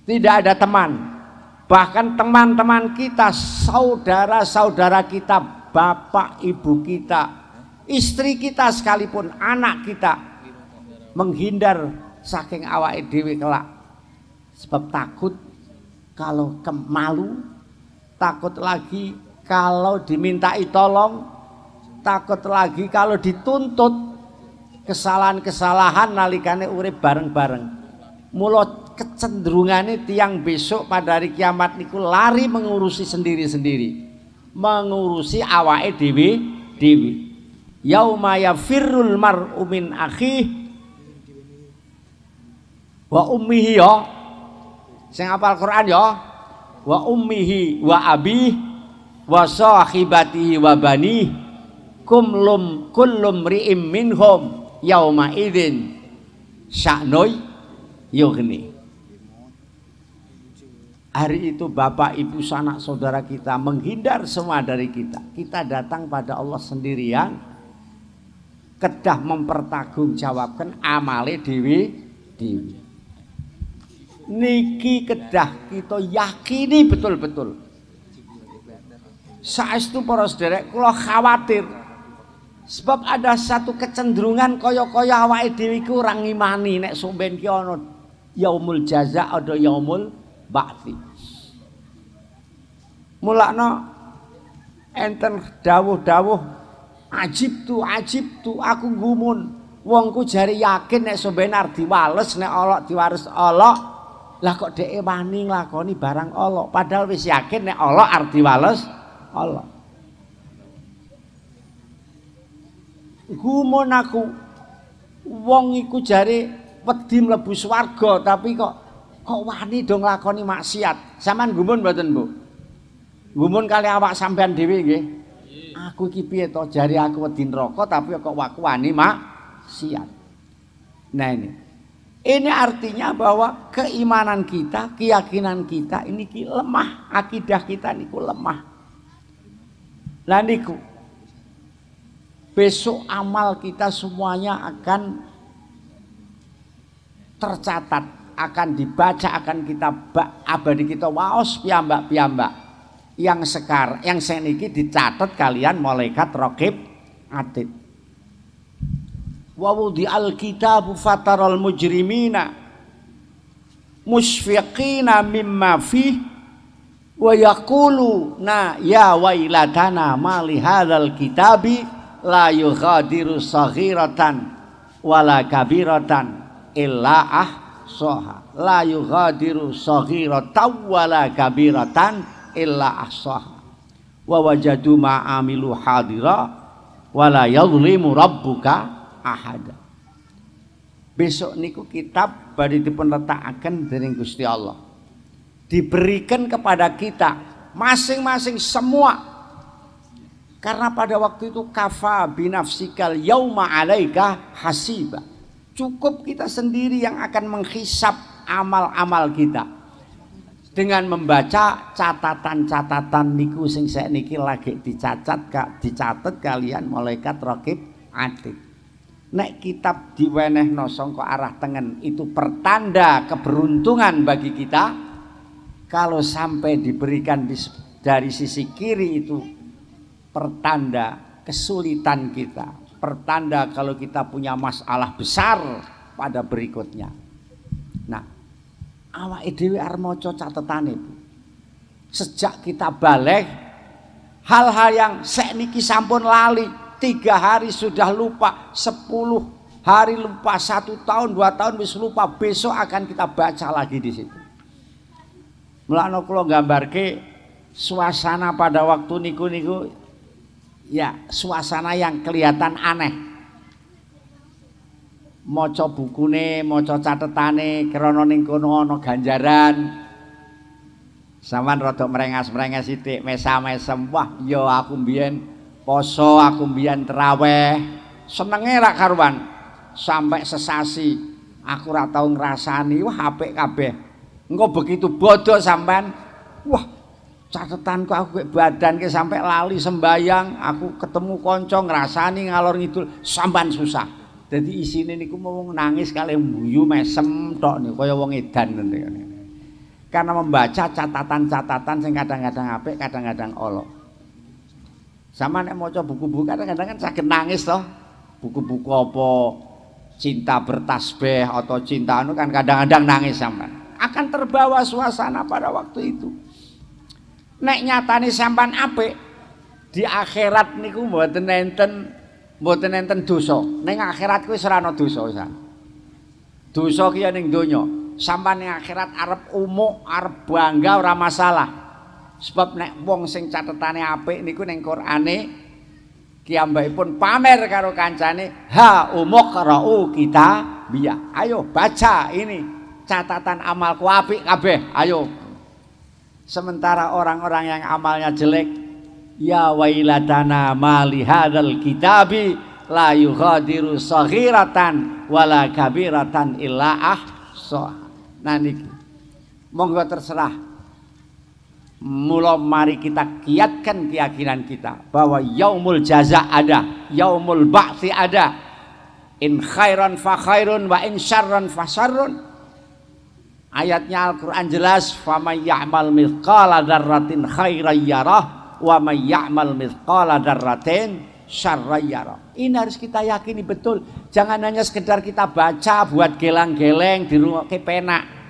Tidak ada teman. Bahkan teman-teman kita, saudara-saudara kita, bapak ibu kita, istri kita sekalipun, anak kita menghindar saking awake dhewe kelak. Sebab takut kalau malu, takut lagi kalau dimintai tolong, takut lagi kalau dituntut kesalahan-kesalahan nalikane urip bareng-bareng. Mula kecenderungane tiang besok pada hari kiamat niku lari mengurusi sendiri-sendiri, mengurusi awake dhewe. Yauma yafirrul mar'u min akhihi wa ummihi ya. Sing hafal Quran ya. Wa ummihi wa abihi wa sahibatihi wa banihi kullum ri'im minhum yauma idzin sya'noi yughni. Hari itu bapak ibu sanak saudara kita menghindar semua dari kita. Kita datang pada Allah sendirian, kedah mempertanggungjawabkan amale dewi. Niki kedah kita yakini betul-betul. Saestu para sederek kula khawatir. Sebab ada satu kecenderungan kaya-kaya awake dhewe iku ora ngimani nek somben ki ana yaumul jaza ada yaumul ba'tsi. Mulakno enten dawuh-dawuh ajib tu aku gumun. Wongku jare yakin nek somben arep diwales nek olok diwares olok. Lah kok dheke wani nglakoni barang olok padahal wis yakin nek olok arep diwales olok. Gumun aku wong iku jare wedi mlebu swarga tapi kok wani do nglakoni maksiat. Sampeyan gumun mboten, Bu? Gumun kali awak sampean dhewe nggih. Aku iki piye to jare aku wedi neraka tapi kok aku wani maksiat. Nah ini artinya bahwa keimanan kita, keyakinan kita ini lemah, akidah kita niku lemah. Lah niku Besok amal kita semuanya akan tercatat, akan dibaca, akan kita abadi kita waos piyambak-piyambak. Yang seniki dicatat kalian malaikat raqib atid. Wa wudi al-kitabu fataral mujrimina musfiqina mimma fih wa yaquluna ya wailatana ma li hadzal kitabi la yughadiru saghiratan wala kabiratan illa ahsaha la yughadiru saghiratan wala kabiratan illa ahsaha wa wajadu ma amilu hadira wala yadhlimu rabbuka ahada. Besok niku kitab badhe dipun letakaken dening Gusti Allah. Diberikan kepada kita masing-masing semua. Karena pada waktu itu kafa binafsikal yauma alaika hasiba. Cukup kita sendiri yang akan menghisap amal-amal kita. Dengan membaca catatan-catatan niku sing sakniki lagi dicatat kalian malaikat raqib atid. Nek kitab diwenehno sangka arah tengen itu pertanda keberuntungan bagi kita. Kalau sampai diberikan dari sisi kiri itu pertanda kesulitan kita, pertanda kalau kita punya masalah besar pada berikutnya. Nah, awake dhewe arep maca catetane, Bu. Sejak kita balik hal-hal yang sakniki sampun lali. 3 hari sudah lupa, 10 hari lupa, 1 tahun, 2 tahun wis lupa, besok akan kita baca lagi di situ. Mulane kula gambarke suasana pada waktu niku ya suasana yang kelihatan aneh. Maca bukune, maca catetane, krana ning kono ana ganjaran. Sampeyan rada merengas-merengas sithik, mesam-mesem. Wah, ya aku mbiyen poso, aku mbiyen traweh, senenge ra karuan. Sampai sesasi aku ra tau ngrasani, wah apik kabeh. Engko begitu bodoh sampean, wah catetanku aku kayak badanke sampai lali sembayang, aku ketemu kanca ngrasani ngalor ngidul sampean susah. Dadi isine niku mau nangis kali mbuyu mesem tok niku kaya wong edan ngene. Karena membaca catatan-catatan sing kadang-kadang apik, kadang-kadang ala. Sama nek maca buku-buku kadang-kadang kan saged nangis toh. Buku-buku apa cinta bertasbih atau cinta anu kan kadang-kadang nangis sampean. Akan terbawa suasana pada waktu itu. Nek nyatane sampean apik di akhirat niku mboten enten dosa. Ning akhirat kuwi ora ana dosa pisan. Dosa ki ning donya. Sampeyan ning akhirat arep umuk, arep bangga ora masalah. Sebab nek wong sing catetane apik niku ning Qur'ane kiyambakipun pamer karo kancane, "Ha umqra'u kitabiyah." Ayo baca ini catatan amalku apik kabeh, ayo. Sementara orang-orang yang amalnya jelek, ya wailatana ma li hadzal kitabi la yughadiru saghiratan wala kabiratan illa ahsaha. Nah niki monggo terserah. Mula mari kita kiatkan keyakinan kita bahwa yaumul jaza ada, yaumul ba'tsi ada. In khairan fa khairun wa in syarran fa syarrun. Ayatnya Al-Qur'an jelas, faman ya'mal mithqala dzarratin khairan yarah wa may ya'mal mithqala dzarratin syarran yarah. Ini harus kita yakini betul. Jangan hanya sekedar kita baca buat geleng-geleng di rumah kepenak.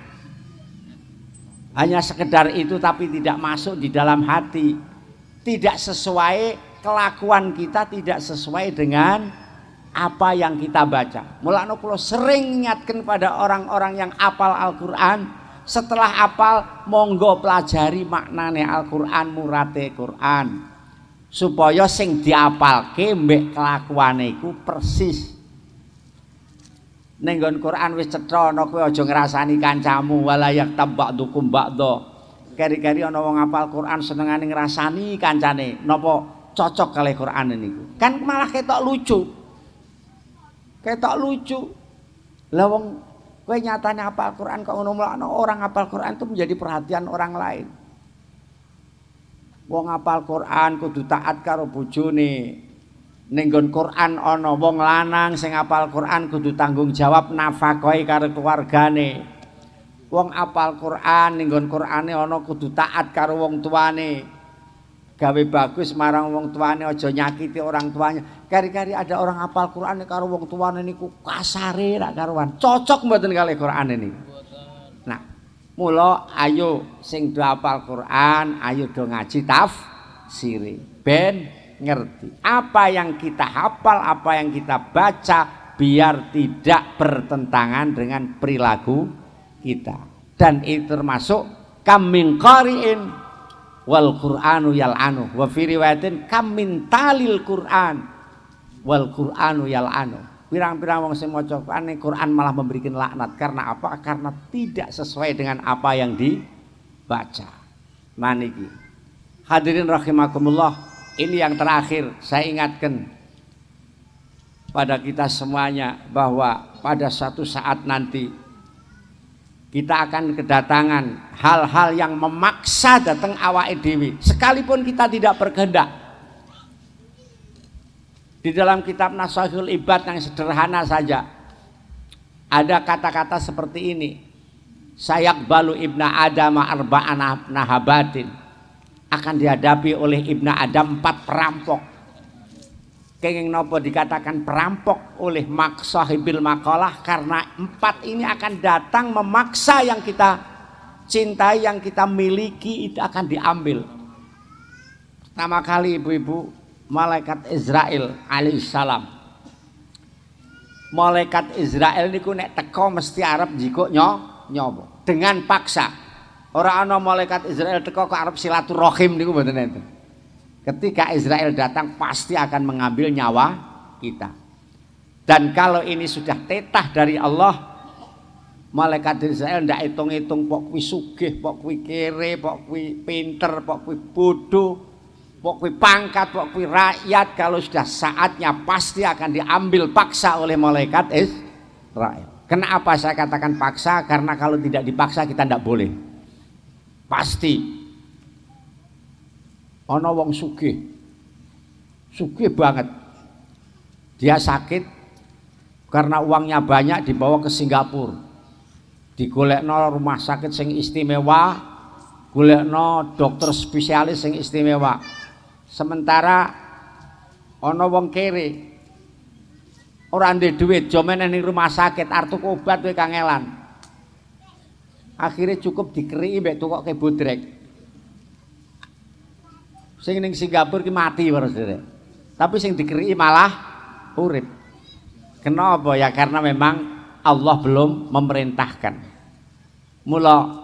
Hanya sekedar itu tapi tidak masuk di dalam hati. Tidak sesuai kelakuan kita, tidak sesuai dengan apa yang kita baca. Mulane kula sering ingatkan pada orang-orang yang hafal Al-Qur'an, setelah hafal monggo pelajari maknane Al-Qur'an, murate Qur'an. Supaya sing diapalke mbek kelakuane iku persis. Ning nggon Quran wis cetha ana kowe aja ngrasani kancamu walayak tabaqdukum ba'dha. Keri-keri ana wong hafal Quran senengane ngrasani kancane, napa cocok kali Quran niku. Kan malah ketok lucu. Ketok lucu. Lah wong kowe nyatane hafal Quran kok ngono mulane orang hafal Quran itu menjadi perhatian orang lain. Wong hafal Quran kudu taat karo bojone. Ning nggon Quran ana wong lanang sing apal Quran kudu tanggung jawab nafkahi karo keluargane. Wong apal Quran ning nggon Qurane ana kudu taat karo wong tuane. Gawe bagus marang wong tuane, aja nyakiti orang tuanya. Kari-kari ada orang apal Quran karo wong tuane niku kasare ra karuan. Cocok mboten kalih Quran niku. Nah, mula ayo sing do apal Quran, ayo do ngaji tafsir. Ben ngerti apa yang kita hafal, apa yang kita baca, biar tidak bertentangan dengan perilaku kita. Dan itu termasuk kam min qari'in wal Qur'anu yal'anu, wa fi riwayatin kam min talil Qur'an wal Qur'anu yal'anu. Pirang-pirang wong sing maca Quran malah memberikan laknat. Karena apa? Karena tidak sesuai dengan apa yang dibaca. Maniki hadirin rahimakumullah, ini yang terakhir saya ingatkan pada kita semuanya bahwa pada suatu saat nanti kita akan kedatangan hal-hal yang memaksa datang awake dhewe sekalipun kita tidak berkehendak. Di dalam kitab Nasahul Ibad yang sederhana saja ada kata-kata seperti ini, sayaqbalu ibna adama arba'ana nahabatin, akan dihadapi oleh Ibnu Adam 4 perampok. Kenging nopo dikatakan perampok oleh sahibil makalah, karena 4 ini akan datang memaksa yang kita cintai, yang kita miliki itu akan diambil. Pertama kali ibu-ibu, malaikat Israel alaihissalam. Malaikat Israel niku nek teko mesti arep njikuk nyoba dengan paksa. Ora ana malaikat Israel teko kok arep silaturahim niku mboten enten. Ketika Israel datang pasti akan mengambil nyawa kita. Dan kalau ini sudah tetah dari Allah, malaikat Israel ndak hitung-hitung pok kuwi sugih, pok kuwi kere, pok kuwi pinter, pok kuwi bodoh, pok kuwi pangkat, pok kuwi rakyat, kalau sudah saatnya pasti akan diambil paksa oleh malaikat Israel. Kenapa saya katakan paksa? Karena kalau tidak dipaksa kita ndak boleh. Pasti ana wong sugih banget, dia sakit karena uangnya banyak, dibawa ke Singapura, digolekno rumah sakit sing istimewa, golekno dokter spesialis sing istimewa. Sementara ana wong kere ora ndek dhuwit, jo meneh ning rumah sakit arep tuku obat kowe kangelan. Akhirnya cukup dikeri mbek tukoke bodrek. Sing ning Singapura ki mati terus. Tapi sing dikeri malah urip. Kenapa? Ya karena memang Allah belum memerintahkan. Mula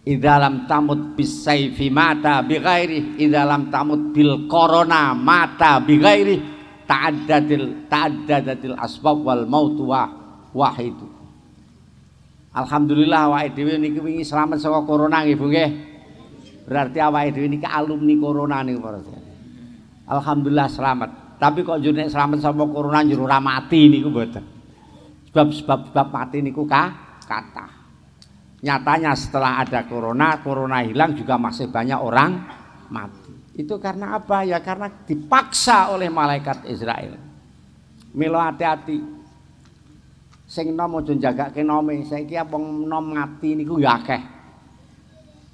idza lam tamut bis sayfi mata bi ghairi, idza lam tamut bil corona mata bi ghairi, ta'addadatil asbab wal mautu wahid. Alhamdulillah awake dhewe niki wingi selamat saka corona nggih Bu nggih. Berarti awake dhewe niki alumni corona niku para. Alhamdulillah selamat. Tapi kok njur nek selamat saka corona njur ora mati niku mboten. Sebab mati niku kathah. Nyatanya setelah ada corona hilang juga masih banyak orang mati. Itu karena apa? Ya karena dipaksa oleh malaikat Israel. Milo hati-hati. Sing nom aja jagake nome, saiki apa nom ngati niku ya akeh.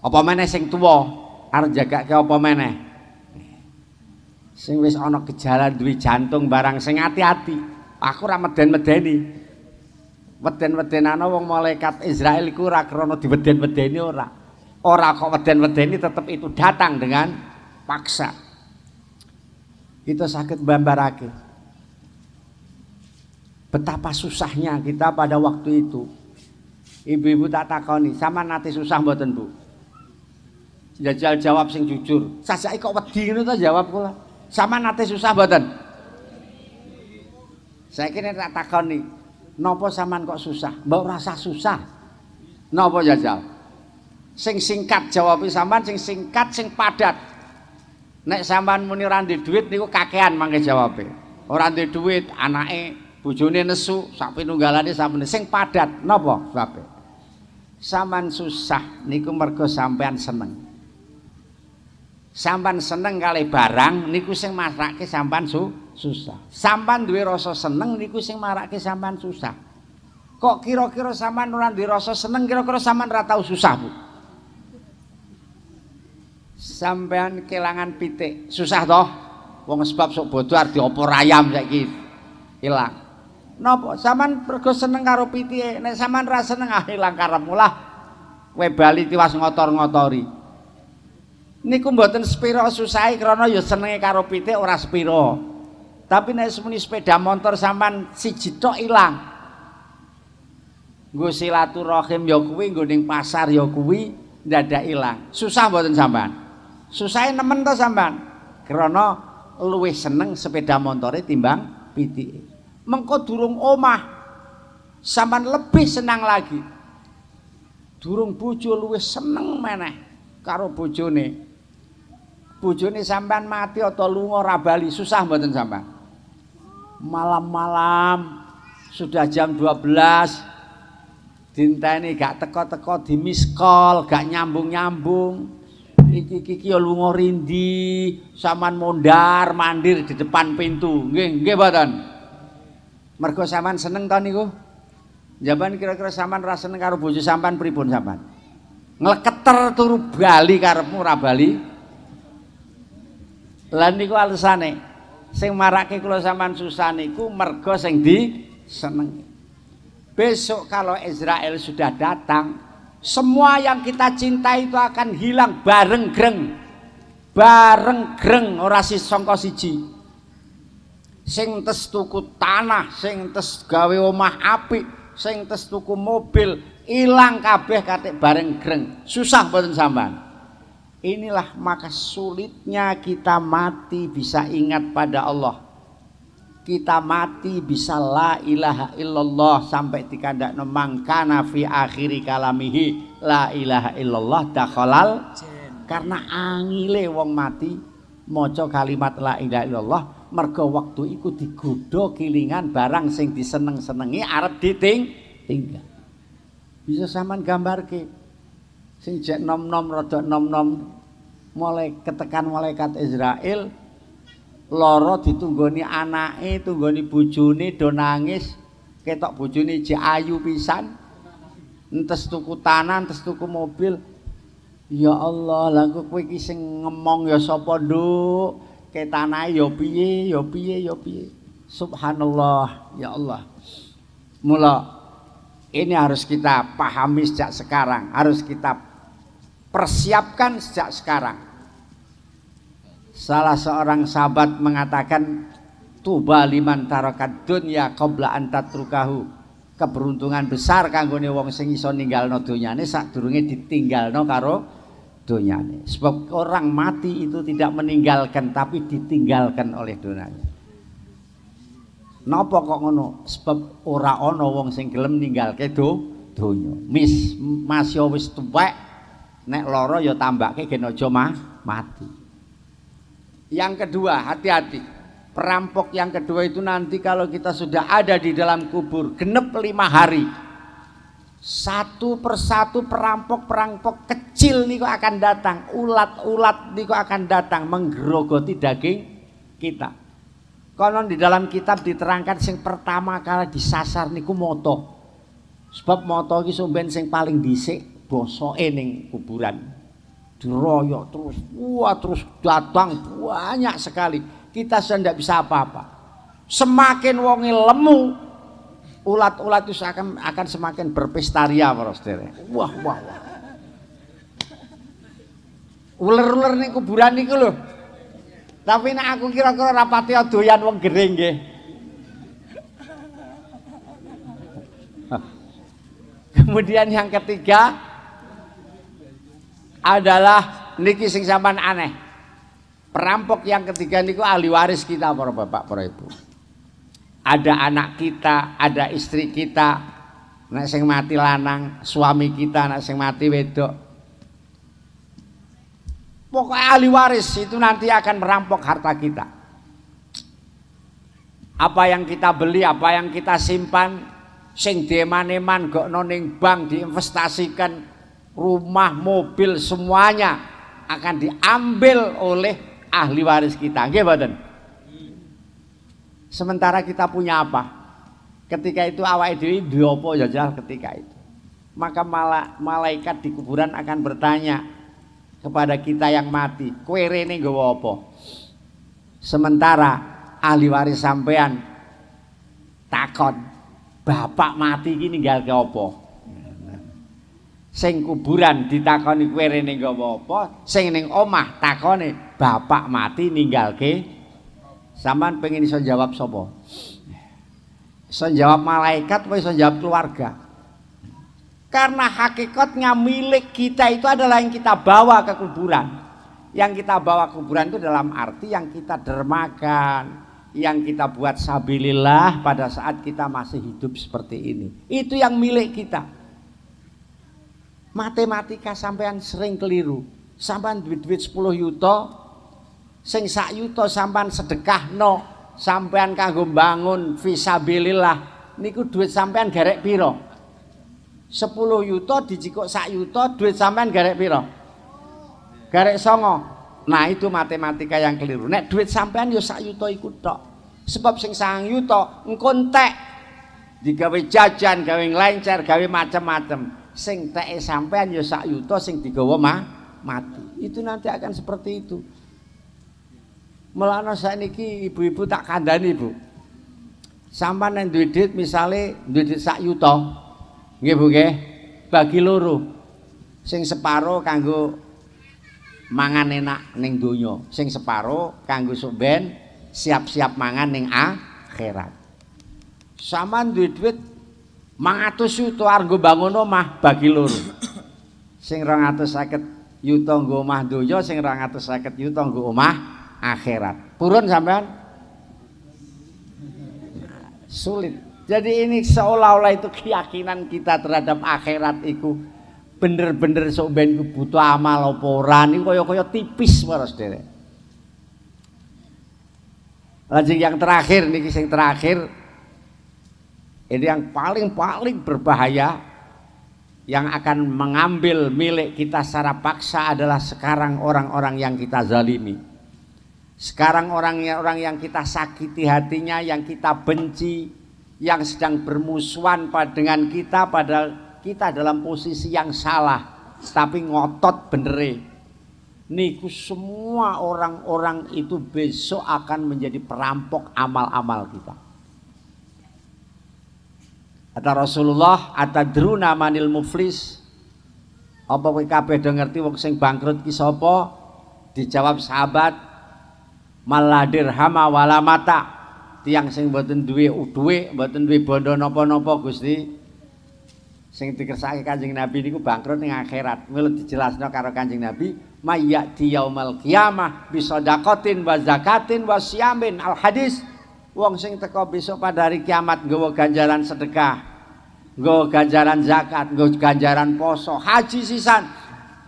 Apa meneh sing tuwa arep jagake apa meneh. Sing wis ana gejala duwe jantung barang sing hati-hati. Aku ora meden-medeni. Weden-wedenana wong malaikat Israel iku ora krana diweden-wedeni ora. Ora kok weden-wedeni, tetep itu datang dengan paksa. Kita sakit gambarake. Betapa susahnya kita pada waktu itu. Ibu-ibu tak takoni, sama nate susah mboten Bu? Jajal jawab sing jujur. Sajake kok wedi ngono ta jawab kula. Sama nate susah mboten? Saiki nek tak takoni, napa sampean kok susah? Mbok rasa susah. Napa jajal? Sing singkat jawab sampean, sing singkat sing padat. Nek sampean muni ora ndek dhuwit niku kakean mangke jawabe. Ora ndek dhuwit, anake bojone nesu sak pinunggalane sampeyan sing padat napa sebabe? Sampeyan susah niku mergo sampeyan seneng. Sampan seneng kali barang niku sing marake sampan susah. Sampan duwe rasa seneng niku sing marake sampan susah. Kok kira-kira sampan ora duwe rasa seneng, kira-kira sampan ora tau susah, Bu? Sampean kelangan pitik, susah toh? Wong sebab sok bodho arep diopor ayam saiki ilang. Napa sampean mergo seneng karo pitike, nek sampean ra seneng ilang karepmu lah. Kowe bali tiwas ngotor-ngotori. Niku mboten sepira susahe krana ya senenge karo pitik ora sepira. Tapi nek semuni sepeda motor sampean siji tok ilang. Nggo silaturahim ya kuwi, nggo ning pasar ya kuwi, ndadak ilang. Susah mboten sampean? Susahe nemen to sampean. Krana luwih seneng sepeda motore timbang pitike. Mengko durung omah sampean lebih senang lagi. Durung bojo luwih seneng meneh karo bojone. Bojone sampean mati atau lunga ora bali, susah mboten sampean? Malam-malam sudah jam 12 dinteni gak teko-teko di miss call, gak nyambung-nyambung. Iki ya lunga rindi, sampean mondar mandir di depan pintu. Nggih mboten? Mergo sampean seneng to niku? Jaman kira-kira sampean ra seneng karo bojo sampean pripun sampean? Ngleketer turu bali karepmu ora bali. Lah niku alusane sing marake kula sampean susah niku mergo sing disenengi. Besok kalau Israel sudah datang, semua yang kita cintai itu akan hilang bareng greng ora sangka siji. Sing tes tuku tanah, sing tes gawe omah apik, sing tes tuku mobil, ilang kabeh katik bareng greng. Susah mboten sampean? Inilah maka sulitnya kita mati bisa ingat pada Allah. Kita mati bisa la ilaha illallah sampai dikandakno mangkana fi akhiri kalamihi la ilaha illallah dakhalal. Karena angile wong mati maca kalimat la ilaha illallah mergo waktu iku digodha kilingan barang sing diseneng-senengi arep ditinggal. Bisa sampean gambarke sing jek nom-nom rada nom-nom mulai ketekan malaikat Israel loro ditunggoni anake, tunggoni bojone do nangis, ketok bojone jek ayu pisan. Entes tuku tanah, entes tuku mobil. Ya Allah, lha kowe iki sing ngemong ya sapa, Nduk? Ke tanahe ya piye, ya piye, ya piye. Subhanallah, ya Allah. Mula ini harus kita pahami sejak sekarang, harus kita persiapkan sejak sekarang. Salah seorang sahabat mengatakan tuba liman tarakat dunya qabla an tatrukahu. Keberuntungan besar kanggone wong sing iso ninggalno donyane sadurunge ditinggalno karo donyane. Sebab orang mati itu tidak meninggalkan tapi ditinggalkan oleh donyane. Napa kok ngono? Sebab ora ana wong sing gelem ninggalke donya. Mas yo wis tuwek, nek lara ya tambake gen aja mati. Yang kedua, hati-hati. Perampok yang kedua itu nanti kalau kita sudah ada di dalam kubur genep 5 hari, satu persatu perampok kecil niku akan datang, ulat-ulat niku akan datang menggerogoti daging kita. Konon di dalam kitab diterangkan sing pertama kali disasar niku moto. Sebab moto iki sumben sing paling dhisik bosoke ning kuburan. Diroyok terus, wah terus datang banyak sekali. Kita sudah tidak bisa apa-apa. Semakin wonge lemu, ulat-ulat itu akan semakin berpestaria, para saudara. Wah. Uler-uler ning kuburan niku lho. Tapi nek aku kira-kira rapati doyan wong gering nggih. Kemudian yang ketiga adalah niki sing sampean aneh. Perampok yang ketiga niku ahli waris kita para bapak, para ibu. Ada anak kita, ada istri kita, nek sing mati lanang, suami kita, nek sing mati wedok. Pokoknya ahli waris itu nanti akan merampok harta kita. Apa yang kita beli, apa yang kita simpan, sing deman-eman gokno ning bank diinvestasikan, rumah, mobil, semuanya akan diambil oleh ahli waris kita. Nggih mboten? Sementara kita punya apa? Ketika itu awake dhewe duwe apa jajal ketika itu. Maka malaikat di kuburan akan bertanya kepada kita yang mati, kowe rene nggawa apa? Sementara ahli waris sampean takon, bapak mati iki ninggalke apa? Sing kuburan ditakoni kowe rene nggawa apa? Sing ning omah takone bapak mati ninggalke. Sampean pengen iso jawab sapa? Iso jawab malaikat apa iso jawab keluarga? Karena hakikatnya milik kita itu adalah yang kita bawa ke kuburan. Yang kita bawa ke kuburan itu dalam arti yang kita dermakan, yang kita buat sabilillah pada saat kita masih hidup seperti ini. Itu yang milik kita. Matematika sampean sering keliru. Sampean duit-duit 10 yuta, sing sak yuta sampean sedekahno, sampean kanggo bangun fisabilillah. Niku duit sampean garek piro? 10 yuta dijikuk sak yuta, duit sampean garek piro? Garek 9. Nah itu matematika yang keliru. Nek duit sampean yo sak yuta iku tok. Sebab sing 9 yuta engko entek digawe jajan, gawe nglencer, gawe macam-macam. Sing teke sampean yo sak yuta sing digawa mati. Itu nanti akan seperti itu. Mulane sakniki ibu-ibu tak kandhani, Bu. Sampeyan nek duwe duit misale duwe duit sak yuta. Nggih Bu nggih. Bagi loro. Sing separo kanggo mangan enak ning donya, sing separo kanggo sok ben siap-siap mangan ning akhirat. Sampeyan duwe duit 100 yuta arep bangun omah bagi loro. Sing 250 yuta nggo omah donya, sing 250 yuta nggo omah akhirat. Purun sampean? Sulit. Jadi ini seolah-olah itu keyakinan kita terhadap akhirat itu bener-bener sok ben butuh amal apa ora niku kaya-kaya tipis para sedherek. Lajeng yang terakhir niki sing terakhir ini yang paling berbahaya yang akan mengambil milik kita secara paksa adalah sekarang orang-orang yang kita zalimi. Sekarang orang yang kita sakiti hatinya, yang kita benci, yang sedang bermusuhan dengan kita padahal kita dalam posisi yang salah tapi ngotot benere. Niku semua orang-orang itu besok akan menjadi perampok amal-amal kita. Kata Rasulullah, atadruna manil muflis? Apa kowe kabeh do ngerti wong sing bangkrut ki sapa? Dijawab sahabat, maladir hama wala mata. Tiang sing mboten duwe dhuwit, mboten duwe bondo napa-napa Gusti. Sing dikersake Kanjeng Nabi niku bangkrut ning akhirat. Mula dijelasno karo Kanjeng Nabi, mayyati yaumal qiyamah bisadaqatin wa zakatin wa siyamin. Al hadis, wong sing teka besok pada hari kiamat nggawa ganjaran sedekah, nggawa ganjaran zakat, nggawa ganjaran poso, haji sisan.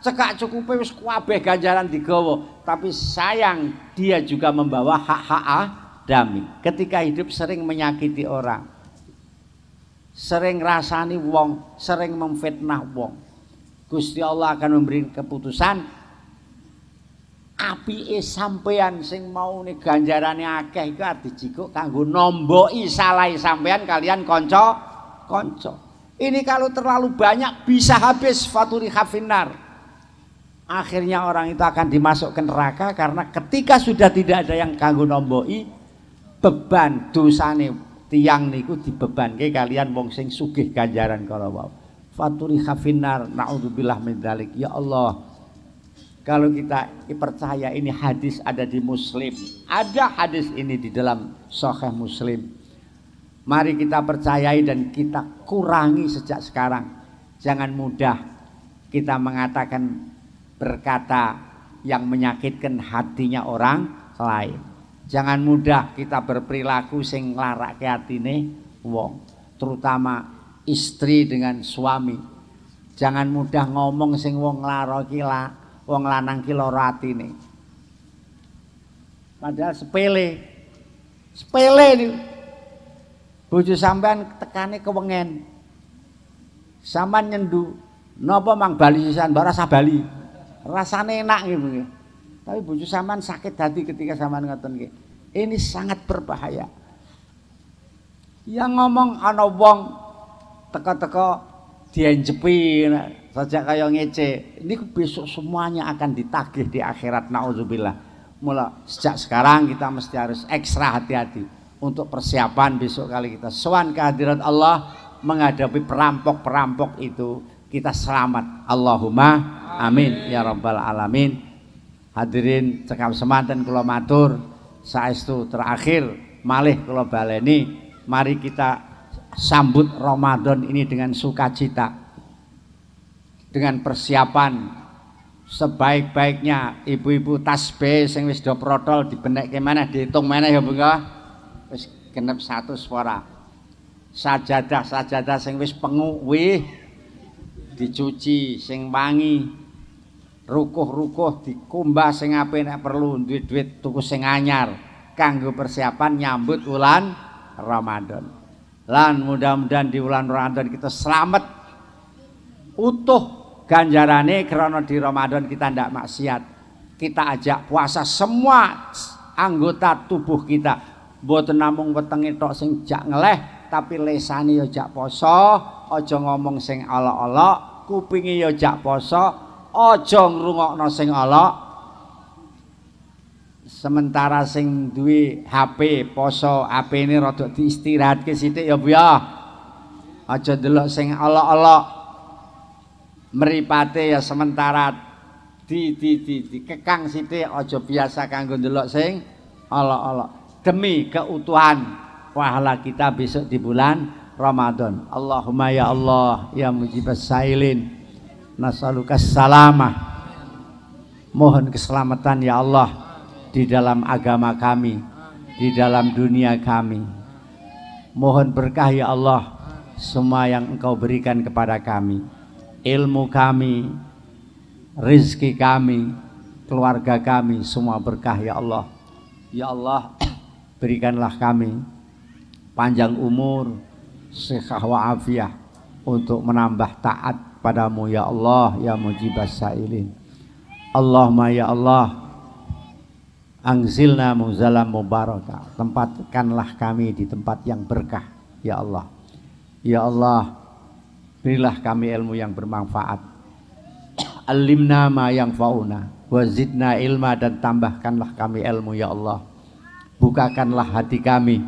Cekak cukupe wis kabeh ganjaran digawa, tapi sayang dia juga membawa hak-hak Adami. Ketika hidup sering menyakiti orang, sering rasani wong, sering memfitnah wong. Gusti Allah akan memberi keputusan apike sampean sing mau nih ganjarane akeh iku arep dijikuk kanggo nomboki salahe sampean kalian kanca-kanca. Ini kalau terlalu banyak bisa habis faturi khafinar. Akhirnya orang itu akan dimasukkan neraka karena ketika sudah tidak ada yang kanggo nomboki, beban dosane tiang niku dibebanke kalian wong sing sugih ganjaran kala wau. Faturi khafinar, naudzubillah min dzalik. Ya Allah, kalau kita percaya ini hadis ada di Muslim, ada hadis ini di dalam Sahih Muslim, mari kita percayai dan kita kurangi sejak sekarang. Jangan mudah kita mengatakan berkata yang menyakitkan hatinya orang lain. Jangan mudah kita berperilaku sing nglarake atine wong, terutama istri dengan suami. Jangan mudah ngomong sing wong nglaraki wong lanang ki lara atine. Padahal sepele niku. Bojo sampean tekane kewengen. Sampean nyendu, napa mang bali sisan mbak rasa bali. rasane enak gitu. Tapi bojo sampean sakit hati ketika sampean ngoten nggih. Ini sangat berbahaya. Yang ngomong ana wong teka-teka dienjepi saja kaya ngece. Ini besok semuanya akan ditagih di akhirat, naudzubillah. Mula sejak sekarang kita mesti harus ekstra hati-hati untuk persiapan besok kali kita sowan kehadirat Allah menghadapi perampok-perampok itu kita selamat. Allahumma amin ya rabbal alamin. Hadirin cekap semanten kula matur saestu terakhir malih kula baleni, mari kita sambut Ramadan ini dengan sukacita, dengan persiapan sebaik-baiknya. Ibu-ibu tasbih sing wis do protol dibenekke maneh, diitung maneh ya Bu nggih. Wis genep 100 suara. Sajadah sing wis penguwih dicuci sing wangi. Rukuh-rukuh dikumbah sing apik nek perlu, duit tuku sing anyar kanggo persiapan nyambut wulan Ramadan. Lan mudah-mudahan di bulan Ramadan kita selamat utuh ganjarane karena di Ramadan kita ndak maksiat. Kita ajak puasa semua anggota tubuh kita. Mboten namung wetenge tok sing jak ngeleh, tapi lesane ya jak poso, aja ngomong sing ala-ala, kupinge ya jak poso, aja ngrungokno sing ala. Sementara sing duwe HP poso, HP-ne rada diistirahatke sithik ya Bu ya. Aja delok sing ala-ala. Mripate ya sementara dikekang sithik, aja biasa kanggo ndelok sing ala-ala. Demi keutuhan pahala kita besok di bulan Ramadan. Allahumma ya Allah ya mujibas sailin, nasalukas salamah. Mohon keselamatan ya Allah di dalam agama kami, di dalam dunia kami. Mohon berkah ya Allah semua yang Engkau berikan kepada kami, ilmu kami, rezeki kami, keluarga kami, semua berkah ya Allah. Ya Allah, berikanlah kami panjang umur, sehat wa afiah untuk menambah taat padamu ya Allah ya mujibas sailin. Allahumma ya Allah, anzilna muzalam mubarakah, tempatkanlah kami di tempat yang berkah ya Allah. Ya Allah, berilah kami ilmu yang bermanfaat. Alimna ma yanfa'una wa zidna ilma, dan tambahkanlah kami ilmu ya Allah. Bukakanlah hati kami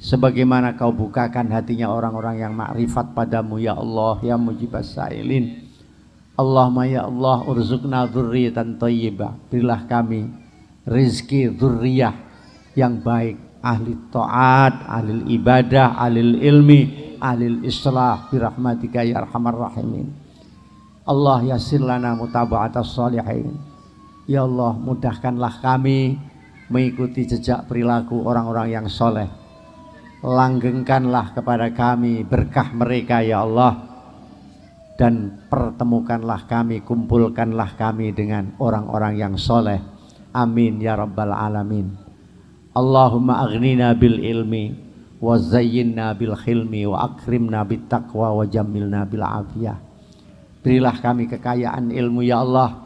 sebagaimana Kau bukakan hatinya orang-orang yang makrifat padamu ya Allah ya mujibas sailin. Allahumma ya Allah, urzuqna dzurriyyatan thayyibah, berilah kami rezeki dzurriyyah yang baik, ahli taat, ahli ibadah, ahli ilmi, ahli islah birahmatika ya arhamar rahimin. Allah yassir lana mutaba'atas shalihin. Ya Allah, mudahkanlah kami mengikuti jejak perilaku orang-orang yang soleh. Langgengkanlah kepada kami berkah mereka ya Allah, dan pertemukanlah kami, kumpulkanlah kami dengan orang-orang yang soleh. Amin ya rabbal alamin. Allahumma aghnina bil ilmi wa zayyinna bil khilmi wa akrimna bit taqwa wa jammilna bil afiyah. Berilah kami kekayaan ilmu ya Allah,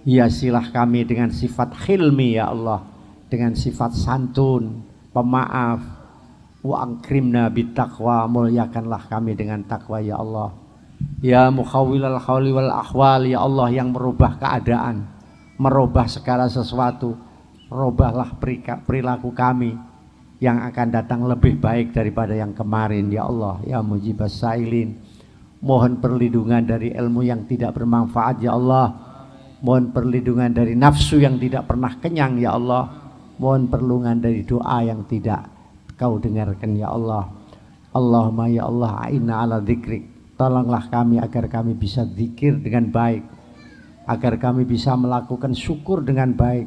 hiasilah kami dengan sifat khilmi ya Allah, dengan sifat santun, pemaaf. Wa akrimna bit taqwa, muliakanlah kami dengan takwa ya Allah. Ya mukhawwilal hawli wal ahwal, ya Allah yang merubah keadaan, merubah segala sesuatu. Robahlah perilaku kami yang akan datang lebih baik daripada yang kemarin ya Allah ya mujibas sailin. Mohon perlindungan dari ilmu yang tidak bermanfaat ya Allah. Mohon perlindungan dari nafsu yang tidak pernah kenyang ya Allah. Mohon perlindungan dari doa yang tidak Kau dengarkan ya Allah. Allahumma ya Allah, a'inna ala dzikrik, tolonglah kami agar kami bisa zikir dengan baik, agar kami bisa melakukan syukur dengan baik,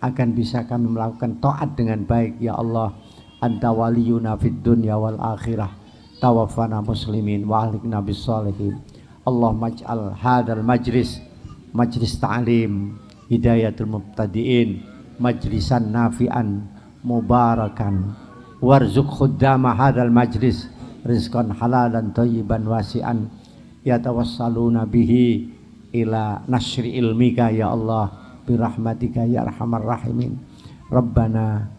agar bisa kami melakukan taat dengan baik ya Allah. Anta waliyuna fid dunya wal akhirah, tawaffana muslimin wa ahlikna bis salihin. Allahumma ij'al hadzal majlis ta'lim hidayatul mubtadiin, majlisan nafi'an mubarakan, warzuq khuddama hadzal majlis rizqan halalan thayyiban wasi'an yatawassaluna bihi ila nasri ilmika ya Allah birahmatika ya arhamar rahimin. Rabbana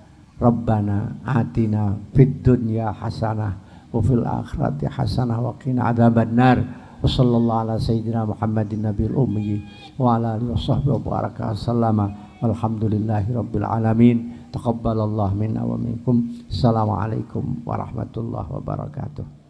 atina fid dunya hasanah wa fil akhirati hasanah wa qina adzabannar. Wa sallallahu ala sayyidina Muhammadin nabiyil ummi wa ala alihi washabbihi wa baraka sallama. Walhamdulillahi rabbil alamin. Taqabbalallahu minna wa minkum. Assalamualaikum warahmatullahi wabarakatuh.